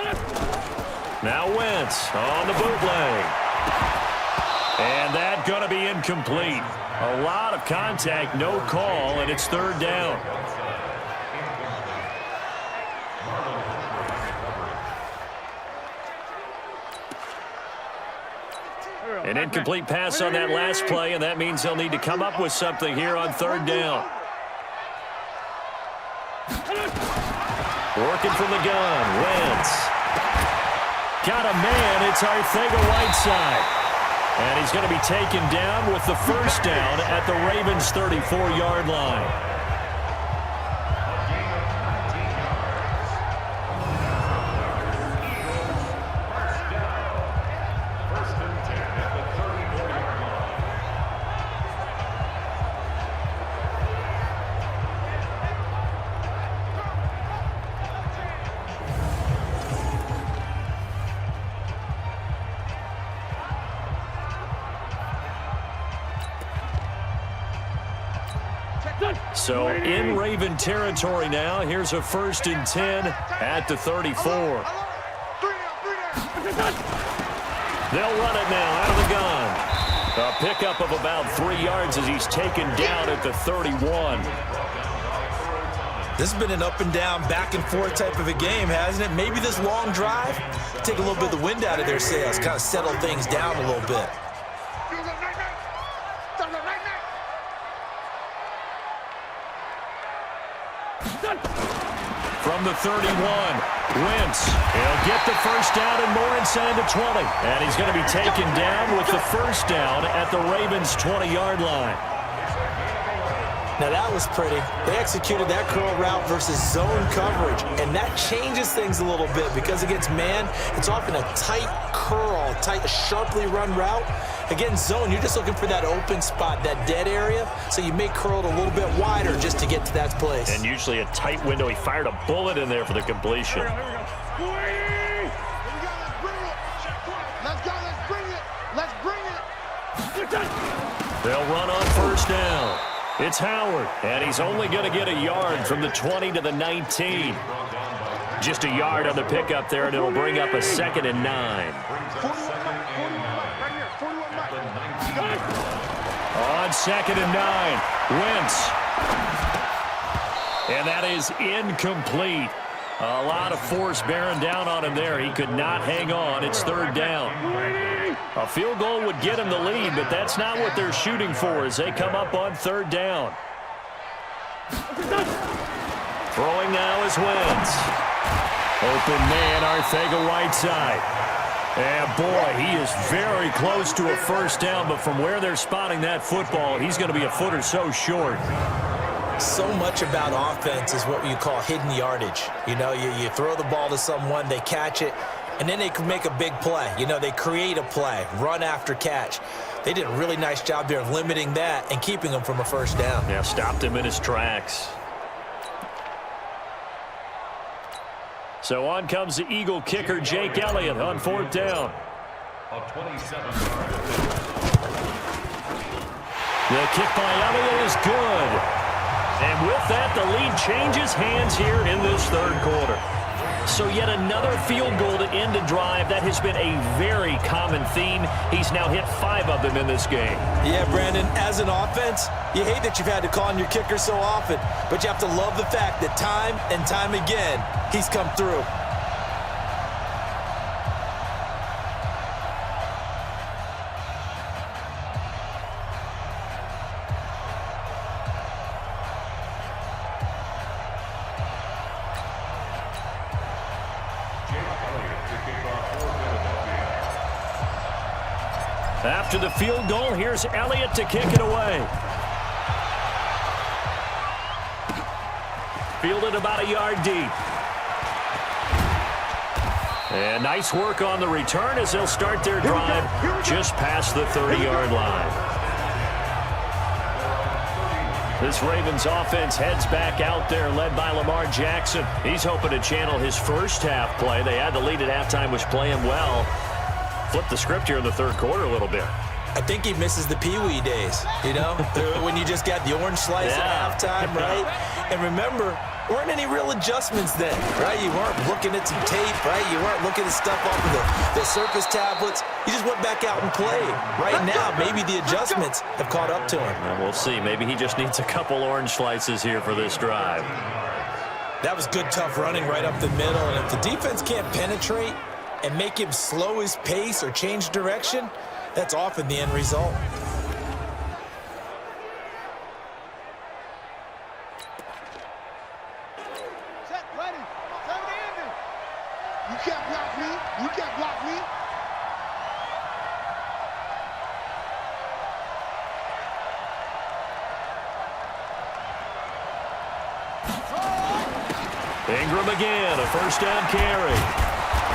Now Wentz on the bootleg. And that's going to be incomplete. A lot of contact, no call, and it's 3rd down. An incomplete pass on that last play, and that means they'll need to come up with something here on 3rd down. Working from the gun, Wentz. Got a man, it's Arcega-Whiteside. And he's going to be taken down with the first down at the Ravens' 34-yard line. So in Raven territory now. Here's a 1st and 10 at the 34. They'll run it now out of the gun. A pickup of about 3 yards as he's taken down at the 31. This has been an up and down, back and forth type of a game, hasn't it? Maybe this long drive, take a little bit of the wind out of their sails, kind of settle things down a little bit. From the 31, Wentz. He'll get the first down and more inside the 20. And he's going to be taken down with the first down at the Ravens' 20-yard line. Now that was pretty. They executed that curl route versus zone coverage, and that changes things a little bit because against man, it's often a tight curl, tight, sharply run route. Against zone, you're just looking for that open spot, that dead area, so you may curl it a little bit wider just to get to that place. And usually a tight window. He fired a bullet in there for the completion. Let's go, let's bring it. Let's bring it. They'll run on first down. It's Howard, and he's only going to get a yard from the 20 to the 19. Just a yard on the pickup there, and it'll bring up a 2nd and 9. On 2nd and 9, Wentz. And that is incomplete. A lot of force bearing down on him there. He could not hang on. It's 3rd down. A field goal would get him the lead, but that's not what they're shooting for as they come up on 3rd down. Throwing now is Wentz. Open man, Arcega-Whiteside. And boy, he is very close to a first down, but from where they're spotting that football, he's going to be a foot or so short. So much about offense is what you call hidden yardage. You know, you throw the ball to someone, they catch it, and then they can make a big play. You know, they create a play, run after catch. They did a really nice job there of limiting that and keeping him from a first down. Yeah, stopped him in his tracks. So on comes the Eagle kicker, Jake Elliott, on 4th down. A 27-yard. The kick by Elliott is good. And with that, the lead changes hands here in this 3rd quarter. So yet another field goal to end a drive. That has been a very common theme. He's now hit 5 of them in this game. Yeah, Brandon, as an offense, you hate that you've had to call on your kicker so often, but you have to love the fact that time and time again, he's come through. After the field goal, here's Elliott to kick it away. Fielded about a yard deep. And nice work on the return as they'll start their drive just past the 30-yard line. This Ravens offense heads back out there, led by Lamar Jackson. He's hoping to channel his first half play. They had the lead at halftime, was playing well. Flip the script here in the 3rd quarter a little bit. I think he misses the Pee-wee days, you know, when you just got the orange slice at halftime, right? And remember, weren't any real adjustments then, right? You weren't looking at some tape, right? You weren't looking at stuff off of the surface tablets. You just went back out and played. Right now, maybe the adjustments have caught up to him. And we'll see. Maybe he just needs a couple orange slices here for this drive. That was good, tough running right up the middle. And if the defense can't penetrate and make him slow his pace or change direction, that's often the end result. Set, ready. 7 ending. You can't block me. You can't block me. Ingram again, a first down carry.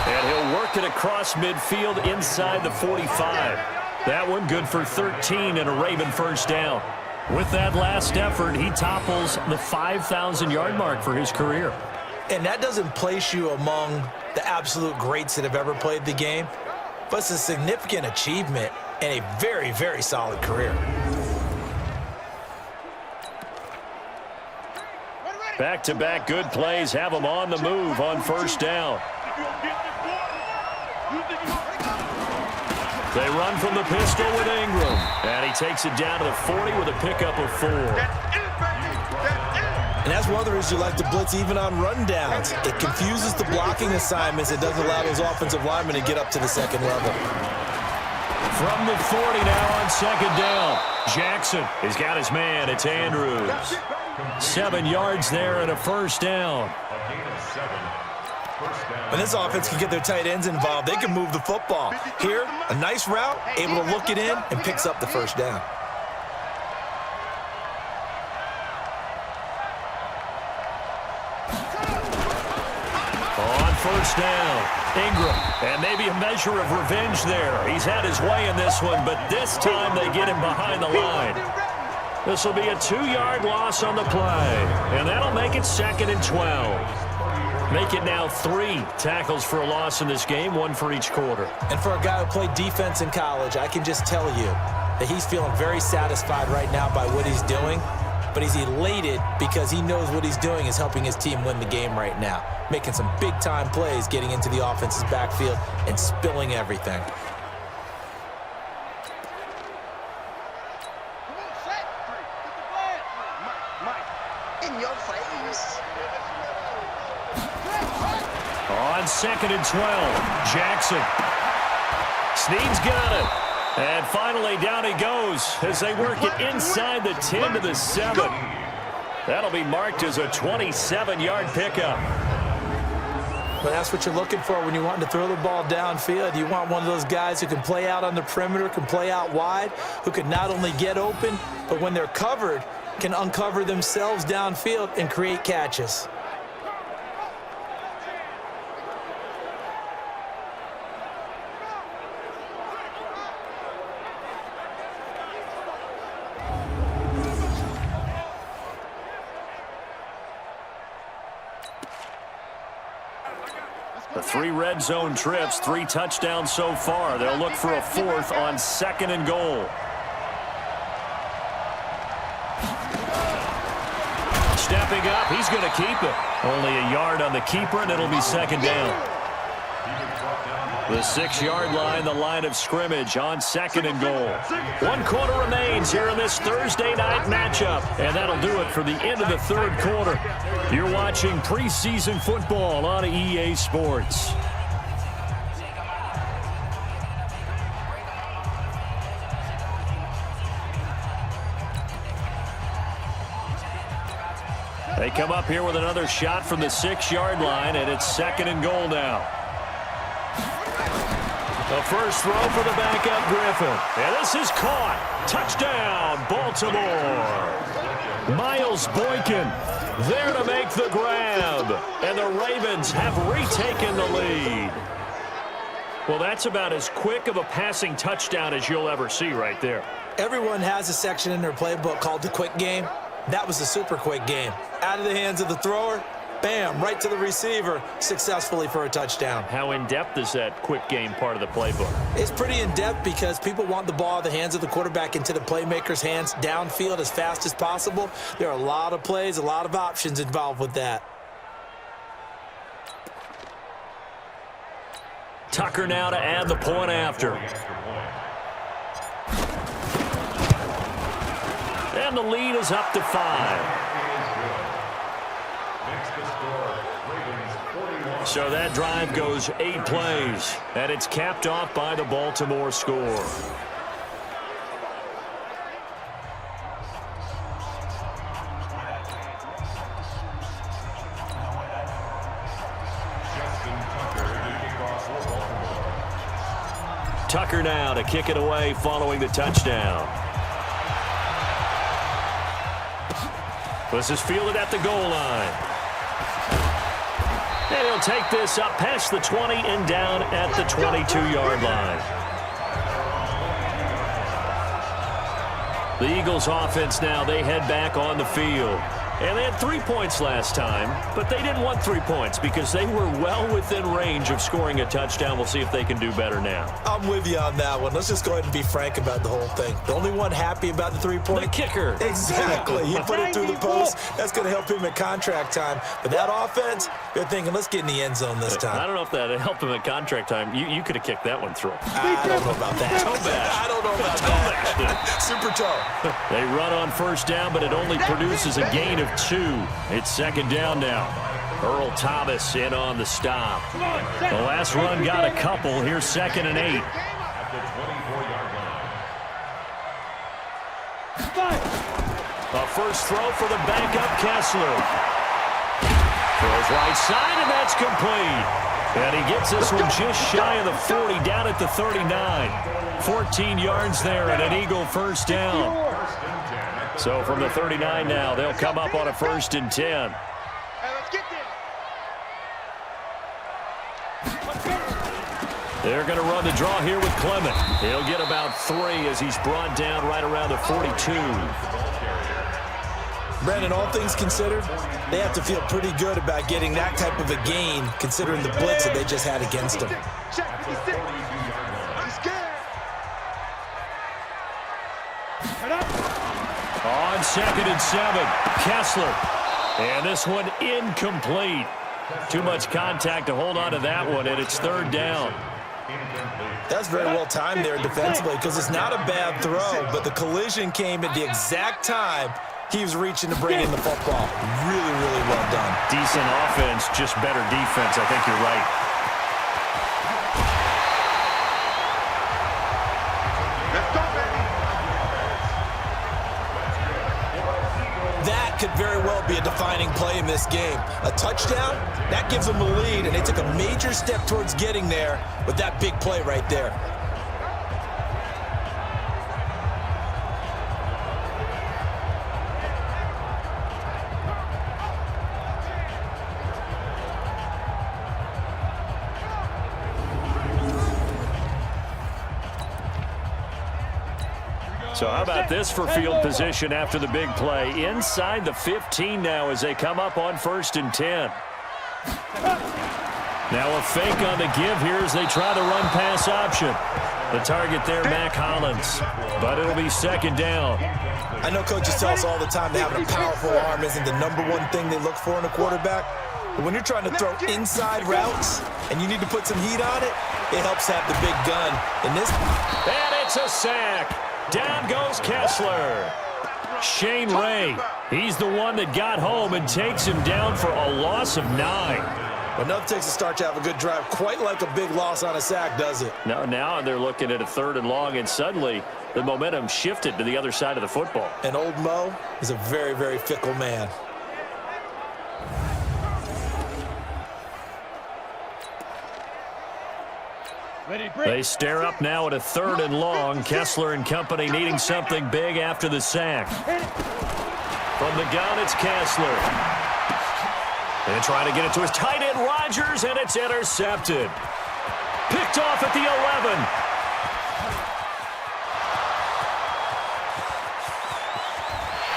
And he'll work it across midfield inside the 45. That one good for 13 and a Raven first down. With that last effort, he topples the 5,000-yard mark for his career. And that doesn't place you among the absolute greats that have ever played the game, but it's a significant achievement and a very, very solid career. Back-to-back good plays have him on the move on first down. They run from the pistol with Ingram. And he takes it down to the 40 with a pickup of 4. And that's one of the reasons you like to blitz even on rundowns. It confuses the blocking assignments. It doesn't allow those offensive linemen to get up to the second level. From the 40 now on second down. Jackson has got his man. It's Andrews. 7 yards there and a first down. When this offense can get their tight ends involved, they can move the football. Here, a nice route, able to look it in, and picks up the first down. On first down, Ingram. And maybe a measure of revenge there. He's had his way in this one, but this time they get him behind the line. This will be a 2-yard loss on the play, and that'll make it 2nd and 12. Make it now 3 tackles for a loss in this game, 1 for each quarter. And for a guy who played defense in college, I can just tell you that he's feeling very satisfied right now by what he's doing, but he's elated because he knows what he's doing is helping his team win the game right now, making some big-time plays, getting into the offense's backfield and spilling everything. In your face. On 2nd and 12, Jackson. Snead's got it. And finally, down he goes as they work it inside the 10 to the 7. That'll be marked as a 27-yard pickup. But that's what you're looking for when you want to throw the ball downfield. You want one of those guys who can play out on the perimeter, can play out wide, who can not only get open, but when they're covered, can uncover themselves downfield and create catches. The 3 red zone trips, 3 touchdowns so far. They'll look for a 4th on 2nd and goal. Stepping up, he's going to keep it. Only a yard on the keeper, and it'll be 2nd down. The 6-yard line, the line of scrimmage on 2nd and goal. 1 quarter remains here in this Thursday night matchup, and that'll do it for the end of the 3rd quarter. You're watching preseason football on EA Sports. They come up here with another shot from the 6-yard line, and it's 2nd and goal now. The first throw for the backup Griffin. And this is caught. Touchdown, Baltimore. Miles Boykin there to make the grab. And the Ravens have retaken the lead. Well, that's about as quick of a passing touchdown as you'll ever see right there. Everyone has a section in their playbook called the quick game. That was the super quick game. Out of the hands of the thrower, bam, right to the receiver, successfully for a touchdown. How in-depth is that quick game part of the playbook? It's pretty in-depth because people want the ball out of the hands of the quarterback into the playmaker's hands downfield as fast as possible. There are a lot of plays, a lot of options involved with that. Tucker now to add the point after. And the lead is up to 5. So that drive goes 8 plays, and it's capped off by the Baltimore score. Tucker now to kick it away following the touchdown. This is fielded at the goal line. And he'll take this up past the 20 and down at the 22-yard line. The Eagles offense now, they head back on the field. And they had 3 points last time, but they didn't want 3 points because they were well within range of scoring a touchdown. We'll see if they can do better now. I'm with you on that one. Let's just go ahead and be frank about the whole thing. The only one happy about the 3-point? The kicker. Exactly. He put it through the post. That's going to help him at contract time. But that offense, they're thinking, let's get in the end zone this time. I don't know if that helped him at contract time. You could have kicked that one through. I don't know about that. Toe bash. I don't know about that. Super toe. They run on first down, but it only produces a gain of 2. It's second down now. Earl Thomas in on the stop. The last run got a couple. Here's 2nd and 8. At the 24-yard line. A first throw for the backup Kessler. Throws right side, and that's complete. And he gets this one just shy of the 40, down at the 39. 14 yards there and an Eagle first down. So from the 39 now, they'll come up on a 1st and 10. They're going to run the draw here with Clement. He'll get about 3 as he's brought down right around the 42. Brandon, all things considered, they have to feel pretty good about getting that type of a gain, considering the blitz that they just had against them. On 2nd and 7, Kessler. And this one incomplete. Too much contact to hold on to that one, and it's 3rd down. That's very well timed there defensively because it's not a bad throw, but the collision came at the exact time he was reaching to bring in the football. Really, really well done. Decent offense, just better defense. I think you're right. That could very well be a defining play in this game. A touchdown, that gives them the lead, and they took a major step towards getting there with that big play right there. So how about this for field position after the big play? Inside the 15 now as they come up on 1st and 10. Now a fake on the give here as they try the run-pass option. The target there, Mac Hollins. But it'll be 2nd down. I know coaches tell us all the time that having a powerful arm isn't the #1 thing they look for in a quarterback. But when you're trying to throw inside routes and you need to put some heat on it, it helps have the big gun. And it's a sack. Down goes Kessler. Shane Ray, he's the one that got home and takes him down for a loss of 9. Well, nothing takes a start to have a good drive quite like a big loss on a sack, does it? No, now they're looking at a 3rd and long, and suddenly the momentum shifted to the other side of the football. And old Mo is a very, very fickle man. They stare up now at a 3rd and long. Kessler and company needing something big after the sack. From the gun, it's Kessler. And trying to get it to his tight end, Rodgers, and it's intercepted. Picked off at the 11.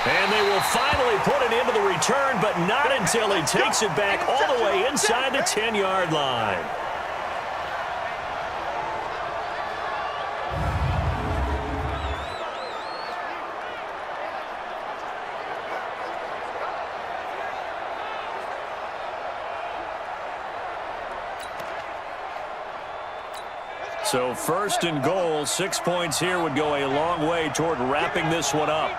And they will finally put it into the return, but not until he takes it back all the way inside the 10-yard line. So 1st and goal, 6 points here would go a long way toward wrapping this one up.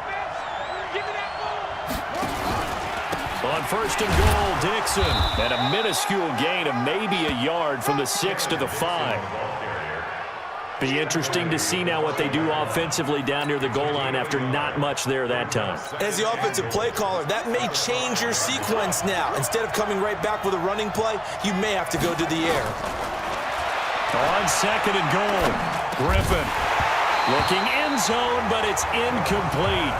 On 1st and goal, Dixon. And a minuscule gain of maybe a yard from the 6 to the 5. Be interesting to see now what they do offensively down near the goal line after not much there that time. As the offensive play caller, that may change your sequence now. Instead of coming right back with a running play, you may have to go to the air. On 2nd and goal, Griffin looking end zone, but it's incomplete.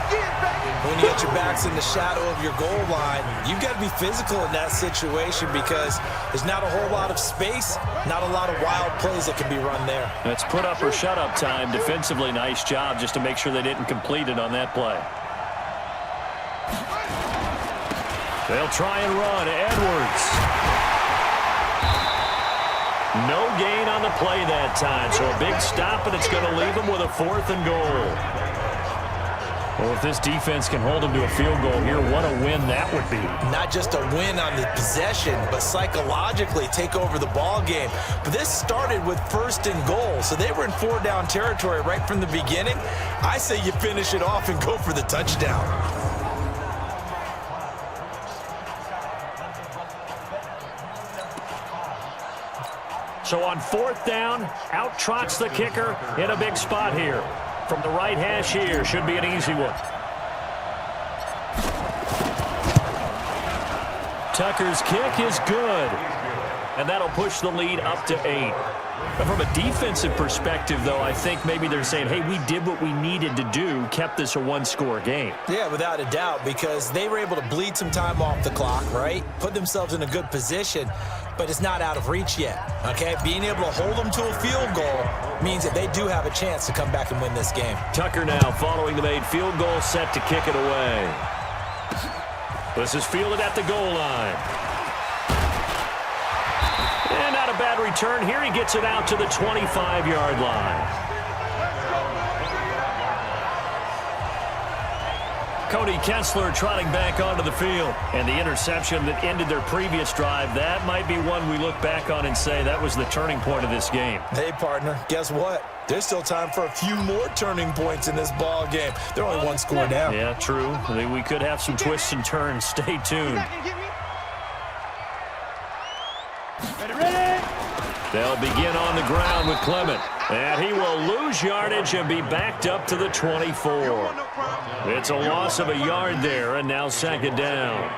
When you get your backs in the shadow of your goal line, you've got to be physical in that situation because there's not a whole lot of space, not a lot of wild plays that can be run there. That's put up or shut up time. Defensively, nice job just to make sure they didn't complete it on that play. They'll try and run. Edwards. No gain on the play that time, so a big stop, and it's going to leave them with a 4th and goal. Well, if this defense can hold them to a field goal here, what a win that would be. Not just a win on the possession, but psychologically take over the ball game. But this started with 1st and goal, so they were in 4-down territory right from the beginning. I say you finish it off and go for the touchdown. So on 4th down, out trots the kicker in a big spot here. From the right hash here, should be an easy one. Tucker's kick is good. And that'll push the lead up to 8. But from a defensive perspective, though, I think maybe they're saying, hey, we did what we needed to do, kept this a 1-score game. Yeah, without a doubt, because they were able to bleed some time off the clock, right? Put themselves in a good position, but it's not out of reach yet, okay? Being able to hold them to a field goal means that they do have a chance to come back and win this game. Tucker now following the made field goal, set to kick it away. This is fielded at the goal line. And not a bad return. Here he gets it out to the 25-yard line. Cody Kessler trotting back onto the field. And the interception that ended their previous drive, that might be one we look back on and say that was the turning point of this game. Hey, partner, guess what? There's still time for a few more turning points in this ball game. They're only 1 score down. Yeah, true. I mean, we could have some twists and turns. Stay tuned. They'll begin on the ground with Clement. And he will lose yardage and be backed up to the 24. It's a loss of a yard there, and now 2nd down.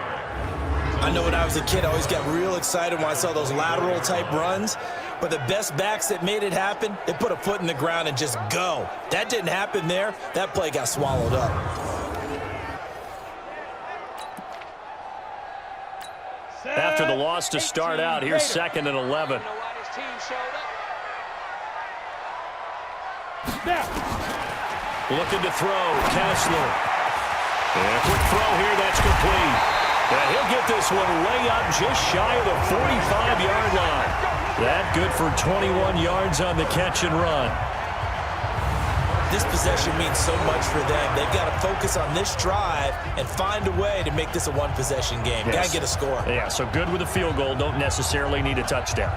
I know when I was a kid, I always got real excited when I saw those lateral-type runs. But the best backs that made it happen, they put a foot in the ground and just go. That didn't happen there. That play got swallowed up. After the loss to start out, here's 2nd and 11. Looking to throw, Kessler. And a quick throw here, that's complete. And he'll get this one way up just shy of the 45-yard line. That good for 21 yards on the catch and run. This possession means so much for them. They've got to focus on this drive and find a way to make this a 1-possession game. Yes. Got to get a score. Yeah, so good with a field goal. Don't necessarily need a touchdown.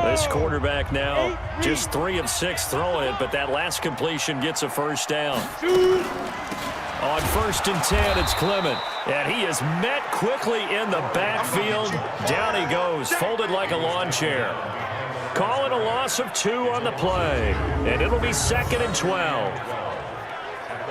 This quarterback now just 3 of 6 throwing it, but that last completion gets a 1st down. On 1st and 10, it's Clement. And he is met quickly in the backfield. Down he goes, folded like a lawn chair. Calling a loss of 2 on the play. And it'll be 2nd and 12.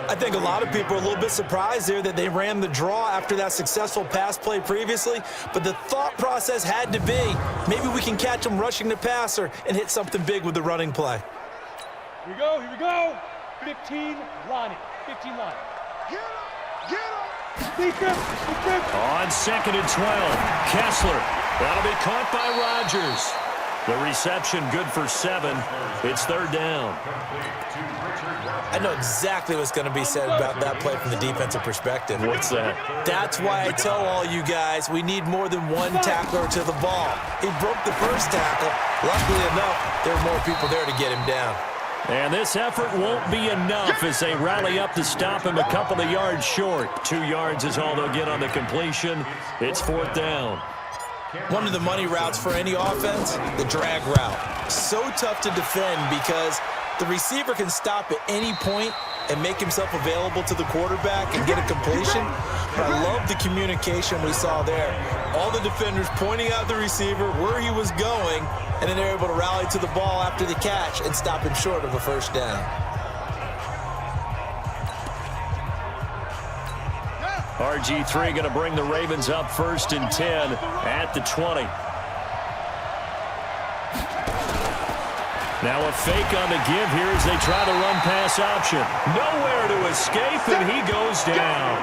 I think a lot of people are a little bit surprised there that they ran the draw after that successful pass play previously. But the thought process had to be, maybe we can catch them rushing the passer and hit something big with the running play. Here we go, here we go. 15, line it. 15 line. Get him! Defense, defense. On 2nd and 12, Kessler. That'll be caught by Rodgers. The reception good for 7. It's 3rd down. I know exactly what's going to be said about that play from the defensive perspective. What's that? That's why I tell all you guys we need more than one tackler to the ball. He broke the first tackle. Luckily enough, there were more people there to get him down. And this effort won't be enough as they rally up to stop him a couple of yards short. 2 yards is all they'll get on the completion. It's 4th down. One of the money routes for any offense, the drag route. So tough to defend because the receiver can stop at any point and make himself available to the quarterback and get a completion. But I love the communication we saw there. All the defenders pointing out the receiver where he was going, and then they're able to rally to the ball after the catch and stop him short of a 1st down. RG3 going to bring the Ravens up 1st and 10 at the 20. Now a fake on the give here as they try the run-pass option. Nowhere to escape, and he goes down.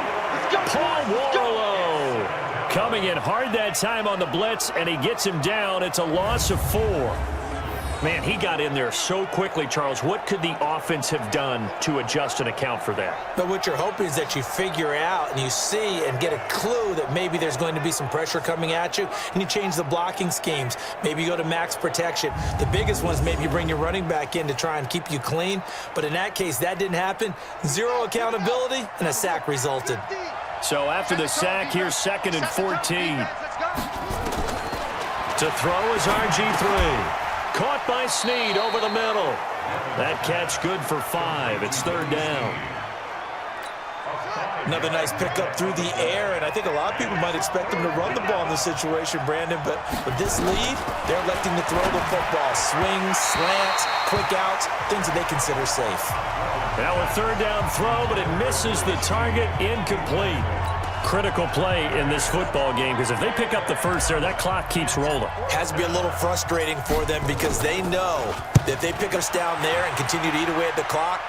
Paul Warlow coming in hard that time on the blitz, and he gets him down. It's a loss of 4. Man, he got in there so quickly, Charles. What could the offense have done to adjust and account for that? But what you're hoping is that you figure out and you see and get a clue that maybe there's going to be some pressure coming at you, and you change the blocking schemes. Maybe you go to max protection. The biggest ones, maybe you bring your running back in to try and keep you clean. But in that case, that didn't happen. 0 accountability, and a sack resulted. So after the sack, here's 2nd and 14. To throw is RG3. Caught by Snead over the middle. That catch good for 5. It's 3rd down. Another nice pickup through the air, and I think a lot of people might expect them to run the ball in this situation, Brandon, but with this lead, they're electing to throw the football. Swings, slants, quick outs, things that they consider safe. Now a 3rd down throw, but it misses the target, incomplete. Critical play in this football game, because if they pick up the first there, that clock keeps rolling. Has to be a little frustrating for them because they know that if they pick us down there and continue to eat away at the clock,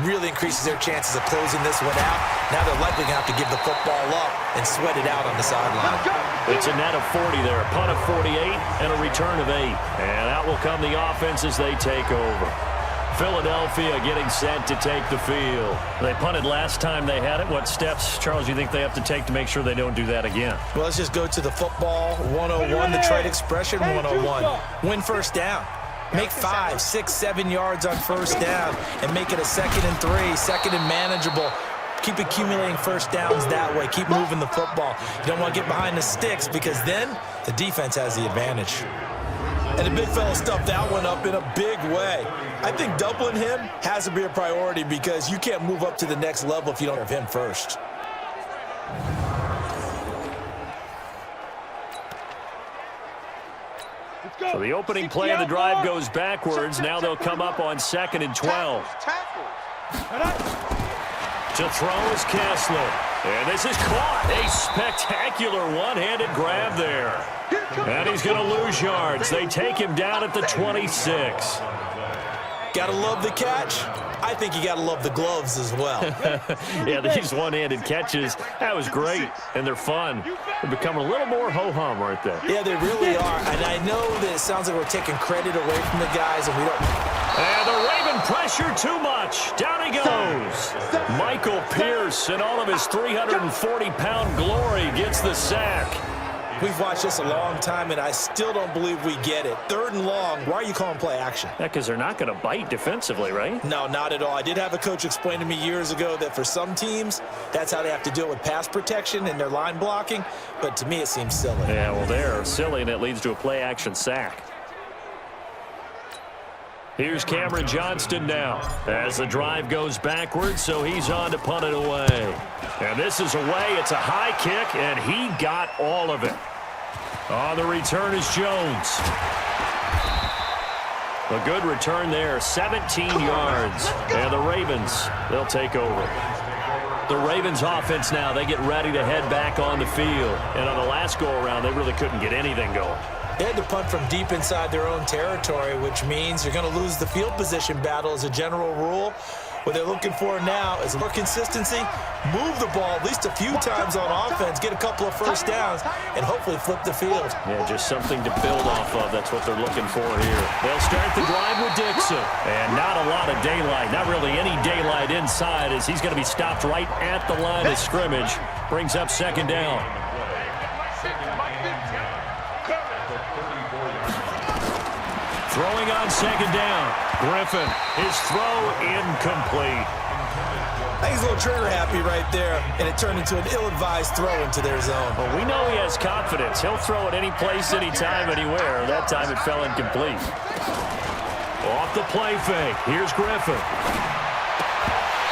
really increases their chances of closing this one out. Now they're likely going to have to give the football up and sweat it out on the sideline. It's a net of 40 there, a punt of 48 and a return of 8. And out will come the offense as they take over. Philadelphia getting set to take the field. They punted last time they had it. What steps, Charles, you think they have to take to make sure they don't do that again? Well, let's just go to the football 101, the trade expression 101. Win first down. Make 5, 6, 7 yards on first down and make it a 2nd and 3, 2nd and manageable. Keep accumulating first downs that way. Keep moving the football. You don't want to get behind the sticks because then the defense has the advantage. And the big fella stuffed that one up in a big way. I think doubling him has to be a priority because you can't move up to the next level if you don't have him first. So the opening play of the drive goes backwards. Now they'll come up on 2nd and 12. To throw is Kessler. And this is caught. A spectacular one-handed grab there. And he's going to lose yards. They take him down at the 26. Gotta love the catch. I think you gotta love the gloves as well. Yeah, these one-handed catches, that was great, and they're fun. They're becoming a little more ho-hum, aren't they? Yeah, they really are. And I know that it sounds like we're taking credit away from the guys, and we don't. And the Raven pressure too much. Down he goes. Michael Pierce, in all of his 340-pound glory, gets the sack. We've watched this a long time, and I still don't believe we get it. 3rd and long, why are you calling play action? Yeah, because they're not going to bite defensively, right? No, not at all. I did have a coach explain to me years ago that for some teams, that's how they have to deal with pass protection and their line blocking, but to me it seems silly. Yeah, well, they're silly, and it leads to a play-action sack. Here's Cameron Johnston now as the drive goes backwards, so he's on to punt it away. And this is away. It's a high kick, and he got all of it. On the return is Jones. A good return there, 17 yards. And the Ravens, they'll take over. The Ravens offense now, they get ready to head back on the field. And on the last go-around, they really couldn't get anything going. They had to punt from deep inside their own territory, which means you're going to lose the field position battle as a general rule. What they're looking for now is more consistency, move the ball at least a few times on offense, get a couple of first downs, and hopefully flip the field. Yeah, just something to build off of. That's what they're looking for here. They'll start the drive with Dixon. And not a lot of daylight, not really any daylight inside, as he's going to be stopped right at the line of scrimmage. Brings up 2nd down. Throwing on 2nd down. Griffin, his throw incomplete. I think he's a little trigger happy right there, and it turned into an ill-advised throw into their zone. Well, we know he has confidence. He'll throw it any place, anytime, anywhere. That time it fell incomplete. Off the play fake. Here's Griffin.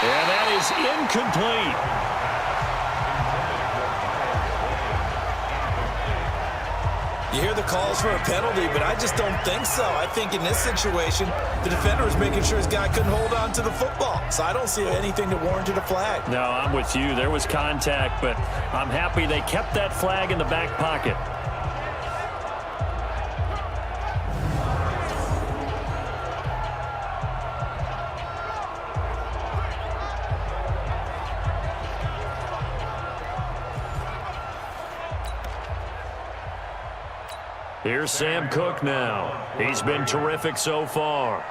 And that is incomplete. You hear the calls for a penalty, but I just don't think so. I think in this situation, the defender was making sure his guy couldn't hold on to the football. So I don't see anything that warranted a flag. No, I'm with you. There was contact, but I'm happy they kept that flag in the back pocket. Here's Sam Cook now. He's been terrific so far.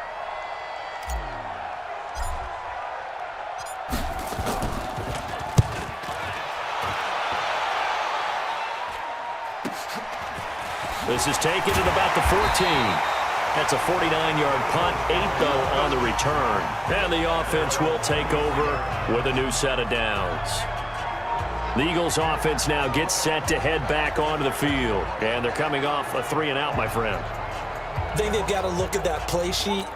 This is taken at about the 14. That's a 49-yard punt, 8 though on the return. And the offense will take over with a new set of downs. The Eagles offense now gets set to head back onto the field. And they're coming off a 3-and-out, my friend. I think they've got to look at that play sheet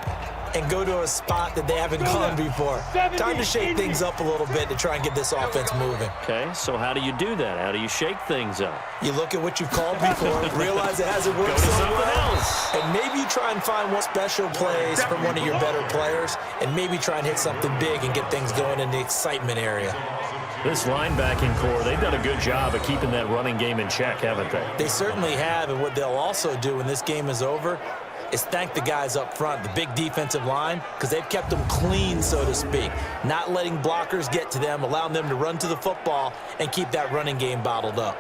and go to a spot that they haven't gone before. Time to shake things up a little bit to try and get this offense moving. Okay, so how do you do that? How do you shake things up? You look at what you've called before, realize it hasn't worked so well, and maybe you try and find one special plays from one of your better players, and maybe try and hit something big and get things going in the excitement area. This linebacking core, they've done a good job of keeping that running game in check, haven't they? They certainly have, and what they'll also do when this game is over is thank the guys up front, the big defensive line, because they've kept them clean, so to speak, not letting blockers get to them, allowing them to run to the football and keep that running game bottled up.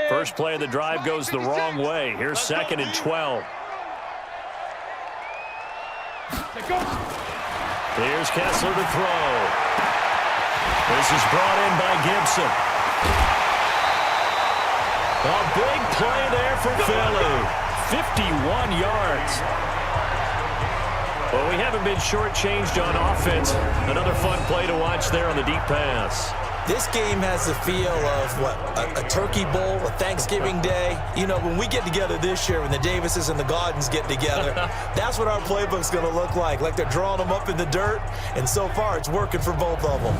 First play of the drive goes the wrong way. Here's 2nd and 12. Here's Kessler to throw. This is brought in by Gibson. A big play there for Philly. 51 yards. Well, we haven't been shortchanged on offense. Another fun play to watch there on the deep pass. This game has the feel of, a turkey bowl, a Thanksgiving day. You know, when we get together this year, when the Davises and the Gaudens get together, that's what our playbook's going to look like they're drawing them up in the dirt, and so far it's working for both of them.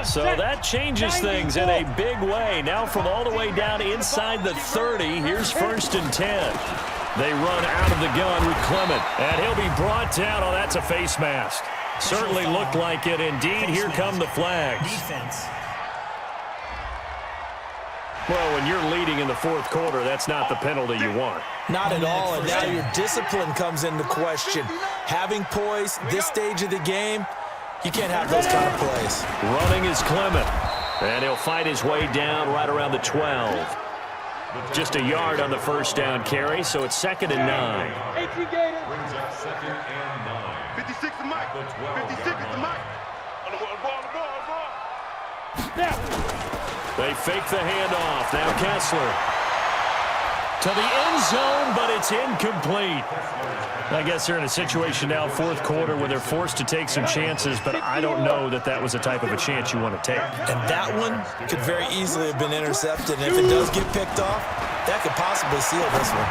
So that changes things in a big way. Now from all the way down inside the 30, here's 1st and 10. They run out of the gun with Clement. And he'll be brought down. Oh, that's a face mask. Certainly looked like it indeed. Here come the flags. Defense. Well, when you're leading in the 4th quarter, that's not the penalty you want. Not at all, and now your discipline comes into question. Having poise this stage of the game, you can't have those kind of plays. Running is Clement. And he'll fight his way down right around the 12. Just a yard on the first down carry, so it's 2nd and 9. 18 Gators. Brings up 2nd and 9. 56 to Mike. 56 to Mike. On the ball. They fake the handoff. Now Kessler to the end zone, but it's incomplete. I guess they're in a situation now, 4th quarter, where they're forced to take some chances, but I don't know that that was the type of a chance you want to take. And that one could very easily have been intercepted, and if it does get picked off, that could possibly seal this one.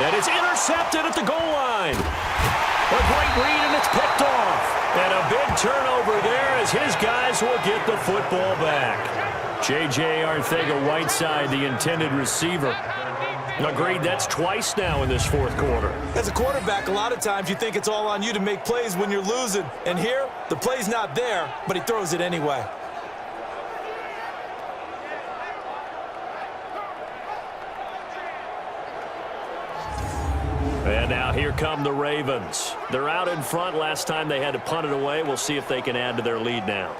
And it's intercepted at the goal line. A great read, and it's picked off. And a big turnover there as his guys will get the football back. J.J. Arcega-Whiteside, the intended receiver. Agreed, that's twice now in this 4th quarter. As a quarterback, a lot of times you think it's all on you to make plays when you're losing. And here, the play's not there, but he throws it anyway. And now here come the Ravens. They're out in front. Last time they had to punt it away. We'll see if they can add to their lead now.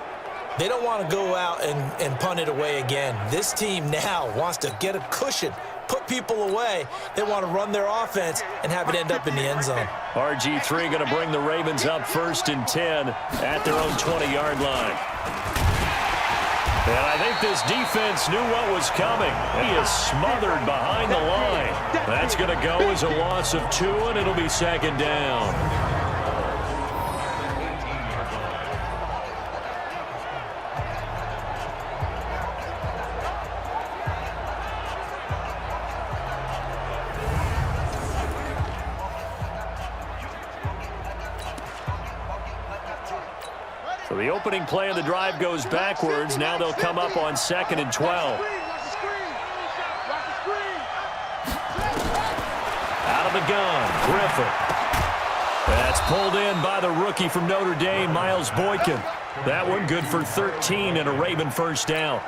They don't want to go out and punt it away again. This team now wants to get a cushion, put people away. They want to run their offense and have it end up in the end zone. RG3 going to bring the Ravens up 1st and 10 at their own 20-yard line. And I think this defense knew what was coming. He is smothered behind the line. That's going to go as a loss of 2, and it'll be 2nd down. So the opening play of the drive goes backwards. Now they'll come up on 2nd and 12. Out of the gun, Griffin. That's pulled in by the rookie from Notre Dame, Miles Boykin. That one good for 13 and a Raven first down.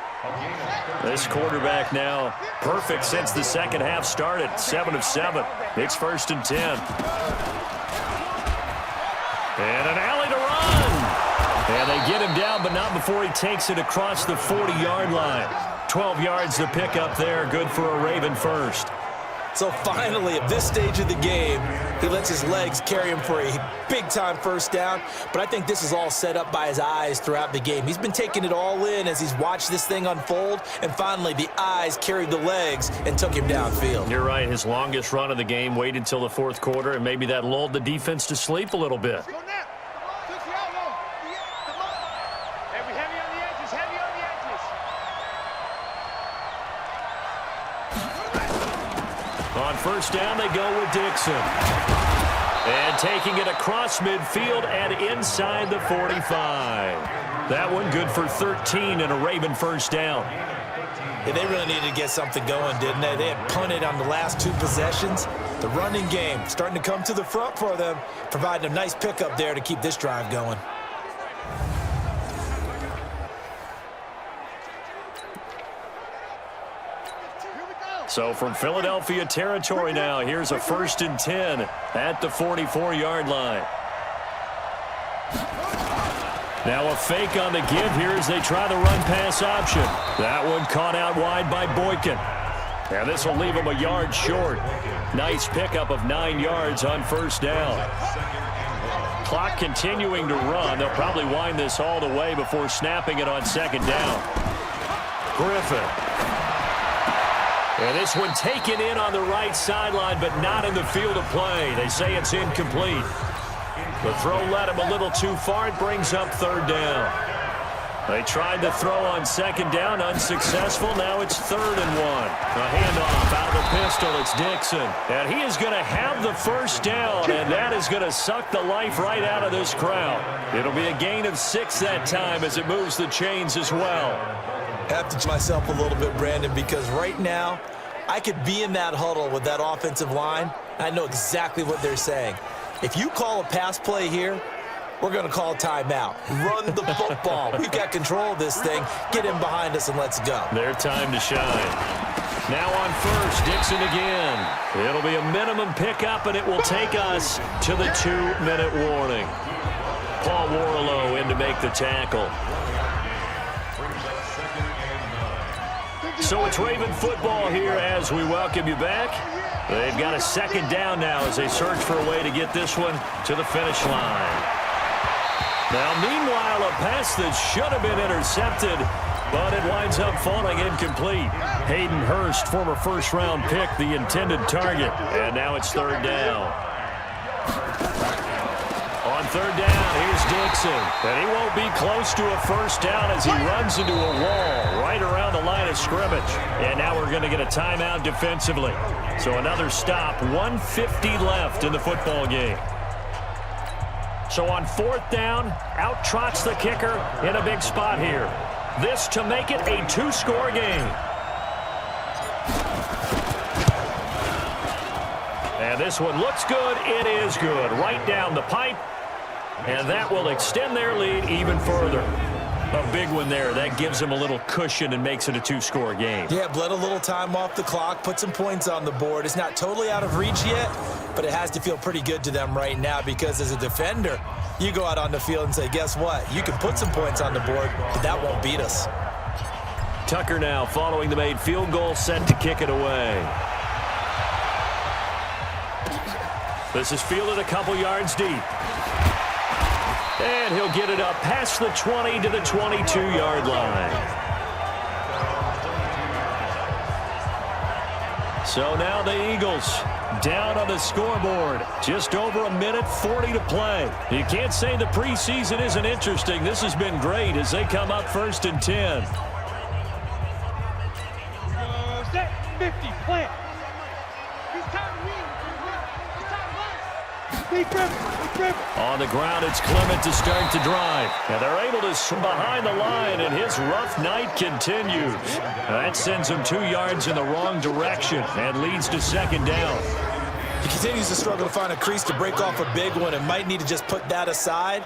This quarterback now perfect since the second half started. 7 of 7. It's 1st and 10. And an alley to run. And they get him down, but not before he takes it across the 40-yard line. 12 yards to pick up there. Good for a Raven first. So finally, at this stage of the game, he lets his legs carry him for a big-time first down. But I think this is all set up by his eyes throughout the game. He's been taking it all in as he's watched this thing unfold. And finally, the eyes carried the legs and took him downfield. You're right. His longest run of the game waited till the 4th quarter, and maybe that lulled the defense to sleep a little bit. On first down, they go with Dixon. And taking it across midfield and inside the 45. That one good for 13 and a Raven first down. Yeah, they really needed to get something going, didn't they? They had punted on the last 2 possessions. The running game starting to come to the front for them, providing a nice pickup there to keep this drive going. So from Philadelphia territory now, here's a 1st and 10 at the 44-yard line. Now a fake on the give here as they try the run-pass option. That one caught out wide by Boykin. And this will leave him a yard short. Nice pickup of 9 yards on first down. Clock continuing to run. They'll probably wind this all the way before snapping it on 2nd down. Griffin. And this one taken in on the right sideline, but not in the field of play. They say it's incomplete. The throw led him a little too far. It brings up 3rd down. They tried to throw on 2nd down, unsuccessful. Now it's 3rd and 1. A handoff out of the pistol. It's Dixon. And he is going to have the first down, and that is going to suck the life right out of this crowd. It'll be a gain of 6 that time as it moves the chains as well. I have to myself a little bit, Brandon, because right now I could be in that huddle with that offensive line. I know exactly what they're saying. If you call a pass play here, we're going to call a timeout. Run the football. We've got control of this thing. Get in behind us and let's go. Their time to shine. Now on first, Dixon again. It'll be a minimum pickup, and it will take us to the 2-minute warning. Paul Warlow in to make the tackle. So it's Raven football here as we welcome you back. They've got a 2nd down now as they search for a way to get this one to the finish line. Now, meanwhile, a pass that should have been intercepted, but it winds up falling incomplete. Hayden Hurst, former 1st-round pick, the intended target. And now it's 3rd down. On 3rd down, here's Dixon. And he won't be close to a first down as he runs into a wall right around the line of scrimmage. And now we're going to get a timeout defensively. So another stop, 1:50 left in the football game. So on 4th down, out trots the kicker in a big spot here. This to make it a 2-score game. And this one looks good. It is good. Right down the pipe. And that will extend their lead even further. A big one there. That gives them a little cushion and makes it a 2-score game. Yeah, bled a little time off the clock, put some points on the board. It's not totally out of reach yet, but it has to feel pretty good to them right now because as a defender, you go out on the field and say, guess what? You can put some points on the board, but that won't beat us. Tucker now following the made field goal, set to kick it away. This is fielded a couple yards deep. And he'll get it up past the 20 to the 22-yard line. So now the Eagles down on the scoreboard. Just over 1:40 to play. You can't say the preseason isn't interesting. This has been great as they come up 1st and 10. Set, 50, plant. On the ground, it's Clement to start the drive. And they're able to behind the line, and his rough night continues. That sends him 2 yards in the wrong direction and leads to 2nd down. He continues to struggle to find a crease to break off a big one and might need to just put that aside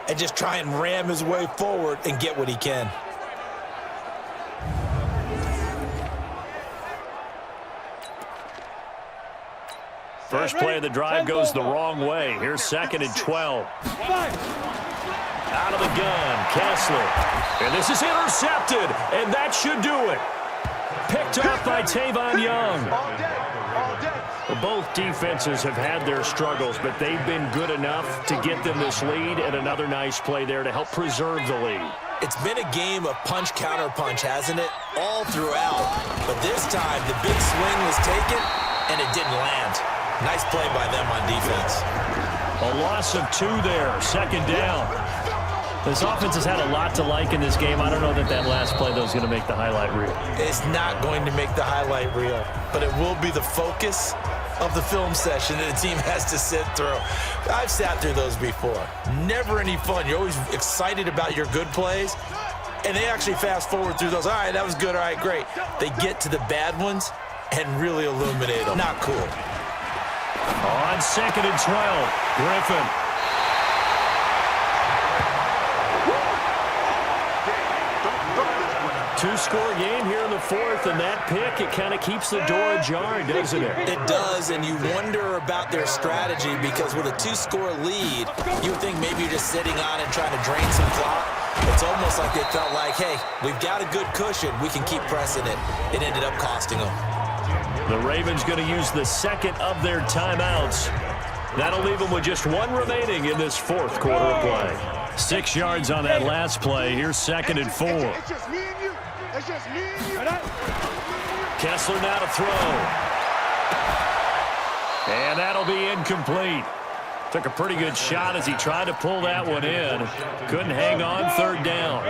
and just try and ram his way forward and get what he can. First play of the drive goes the wrong way. Here's 2nd and 12. Out of the gun, Kessler. And this is intercepted, and that should do it. Picked off by Tavon Young. Well, both defenses have had their struggles, but they've been good enough to get them this lead, and another nice play there to help preserve the lead. It's been a game of punch, counter punch, hasn't it? All throughout. But this time, the big swing was taken, and it didn't land. Nice play by them on defense. A loss of 2 there, 2nd down. This offense has had a lot to like in this game. I don't know that last play, though, is going to make the highlight reel. It's not going to make the highlight reel, but it will be the focus of the film session that the team has to sit through. I've sat through those before. Never any fun. You're always excited about your good plays, and they actually fast forward through those. All right, that was good. All right, great. They get to the bad ones and really illuminate them. Not cool. On 2nd and 12, Griffin. Two-score game here in the 4th, and that pick, it kind of keeps the door ajar, doesn't it? It does, and you wonder about their strategy because with a 2-score lead, you would think maybe you're just sitting on it trying to drain some clock. It's almost like they felt like, hey, we've got a good cushion. We can keep pressing it. It ended up costing them. The Ravens going to use the 2nd of their timeouts. That'll leave them with just 1 remaining in this 4th quarter of play. 6 yards on that last play. Here's 2nd and 4. It's just me and you. It's just me and you. Kessler now to throw. And that'll be incomplete. Took a pretty good shot as he tried to pull that one in. Couldn't hang on, 3rd down.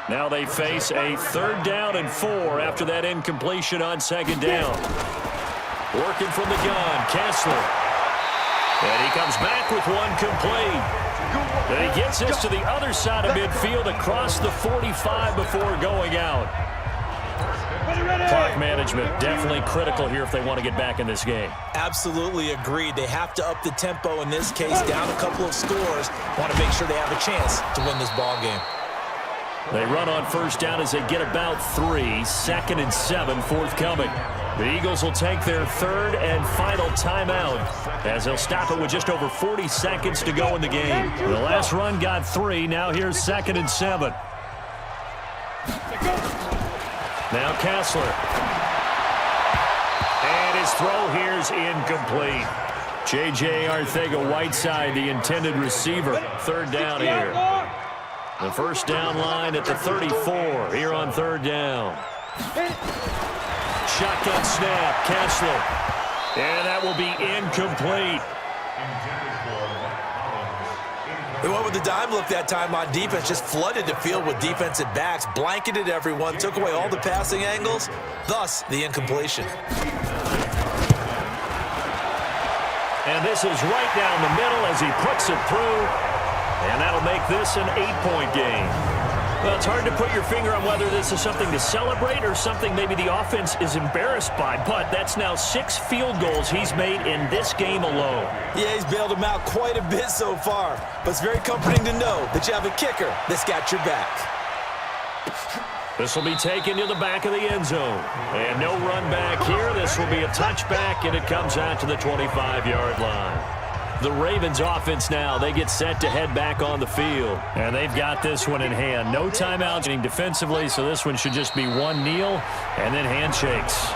Now they face a 3rd down and 4 after that incompletion on 2nd down. Working from the gun, Kessler. And he comes back with 1 complete. And he gets this to the other side of midfield across the 45 before going out. Clock management definitely critical here if they want to get back in this game. Absolutely agreed. They have to up the tempo in this case, down a couple of scores. Want to make sure they have a chance to win this ball game. They run on 1st down as they get about 3. 2nd and 7 forthcoming. The Eagles will take their 3rd and final timeout as they'll stop it with just over 40 seconds to go in the game. The last run got 3. Now here's 2nd and 7. Now Kessler. And his throw here's incomplete. J.J. Arcega-Whiteside, the intended receiver. 3rd down here. The 1st down line at the 34 here on 3rd down. Shotgun snap, Kessler. And that will be incomplete. They went with the dime look that time on defense, just flooded the field with defensive backs, blanketed everyone, took away all the passing angles, thus the incompletion. And this is right down the middle as he puts it through. And that'll make this an 8-point game. Well, it's hard to put your finger on whether this is something to celebrate or something maybe the offense is embarrassed by, but that's now 6 field goals he's made in this game alone. Yeah, he's bailed them out quite a bit so far, but it's very comforting to know that you have a kicker that's got your back. This will be taken to the back of the end zone. And no run back here. This will be a touchback, and it comes out to the 25-yard line. The Ravens offense now, they get set to head back on the field. And they've got this one in hand. No timeouts defensively, so this one should just be 1 kneel and then handshakes.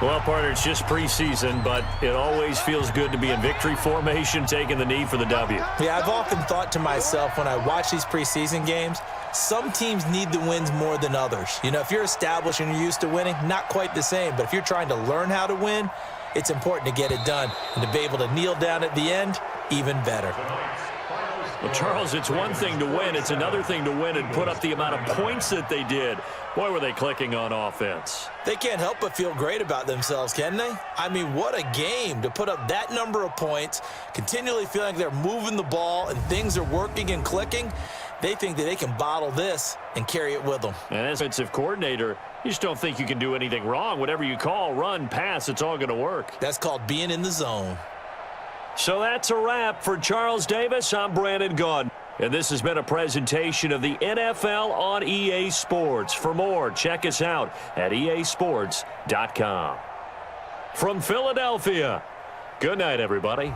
Well, partner, it's just preseason, but it always feels good to be in victory formation, taking the knee for the W. Yeah, I've often thought to myself when I watch these preseason games, some teams need the wins more than others. You know, if you're established and you're used to winning, not quite the same. But if you're trying to learn how to win, it's important to get it done. And to be able to kneel down at the end, even better. Well, Charles, it's one thing to win. It's another thing to win and put up the amount of points that they did. Boy, were they clicking on offense. They can't help but feel great about themselves, can they? I mean, what a game to put up that number of points, continually feeling like they're moving the ball and things are working and clicking. They think that they can bottle this and carry it with them. And as offensive coordinator, you just don't think you can do anything wrong. Whatever you call, run, pass, it's all going to work. That's called being in the zone. So that's a wrap for Charles Davis. I'm Brandon Gaudin. And this has been a presentation of the NFL on EA Sports. For more, check us out at easports.com. from Philadelphia. Good night, everybody.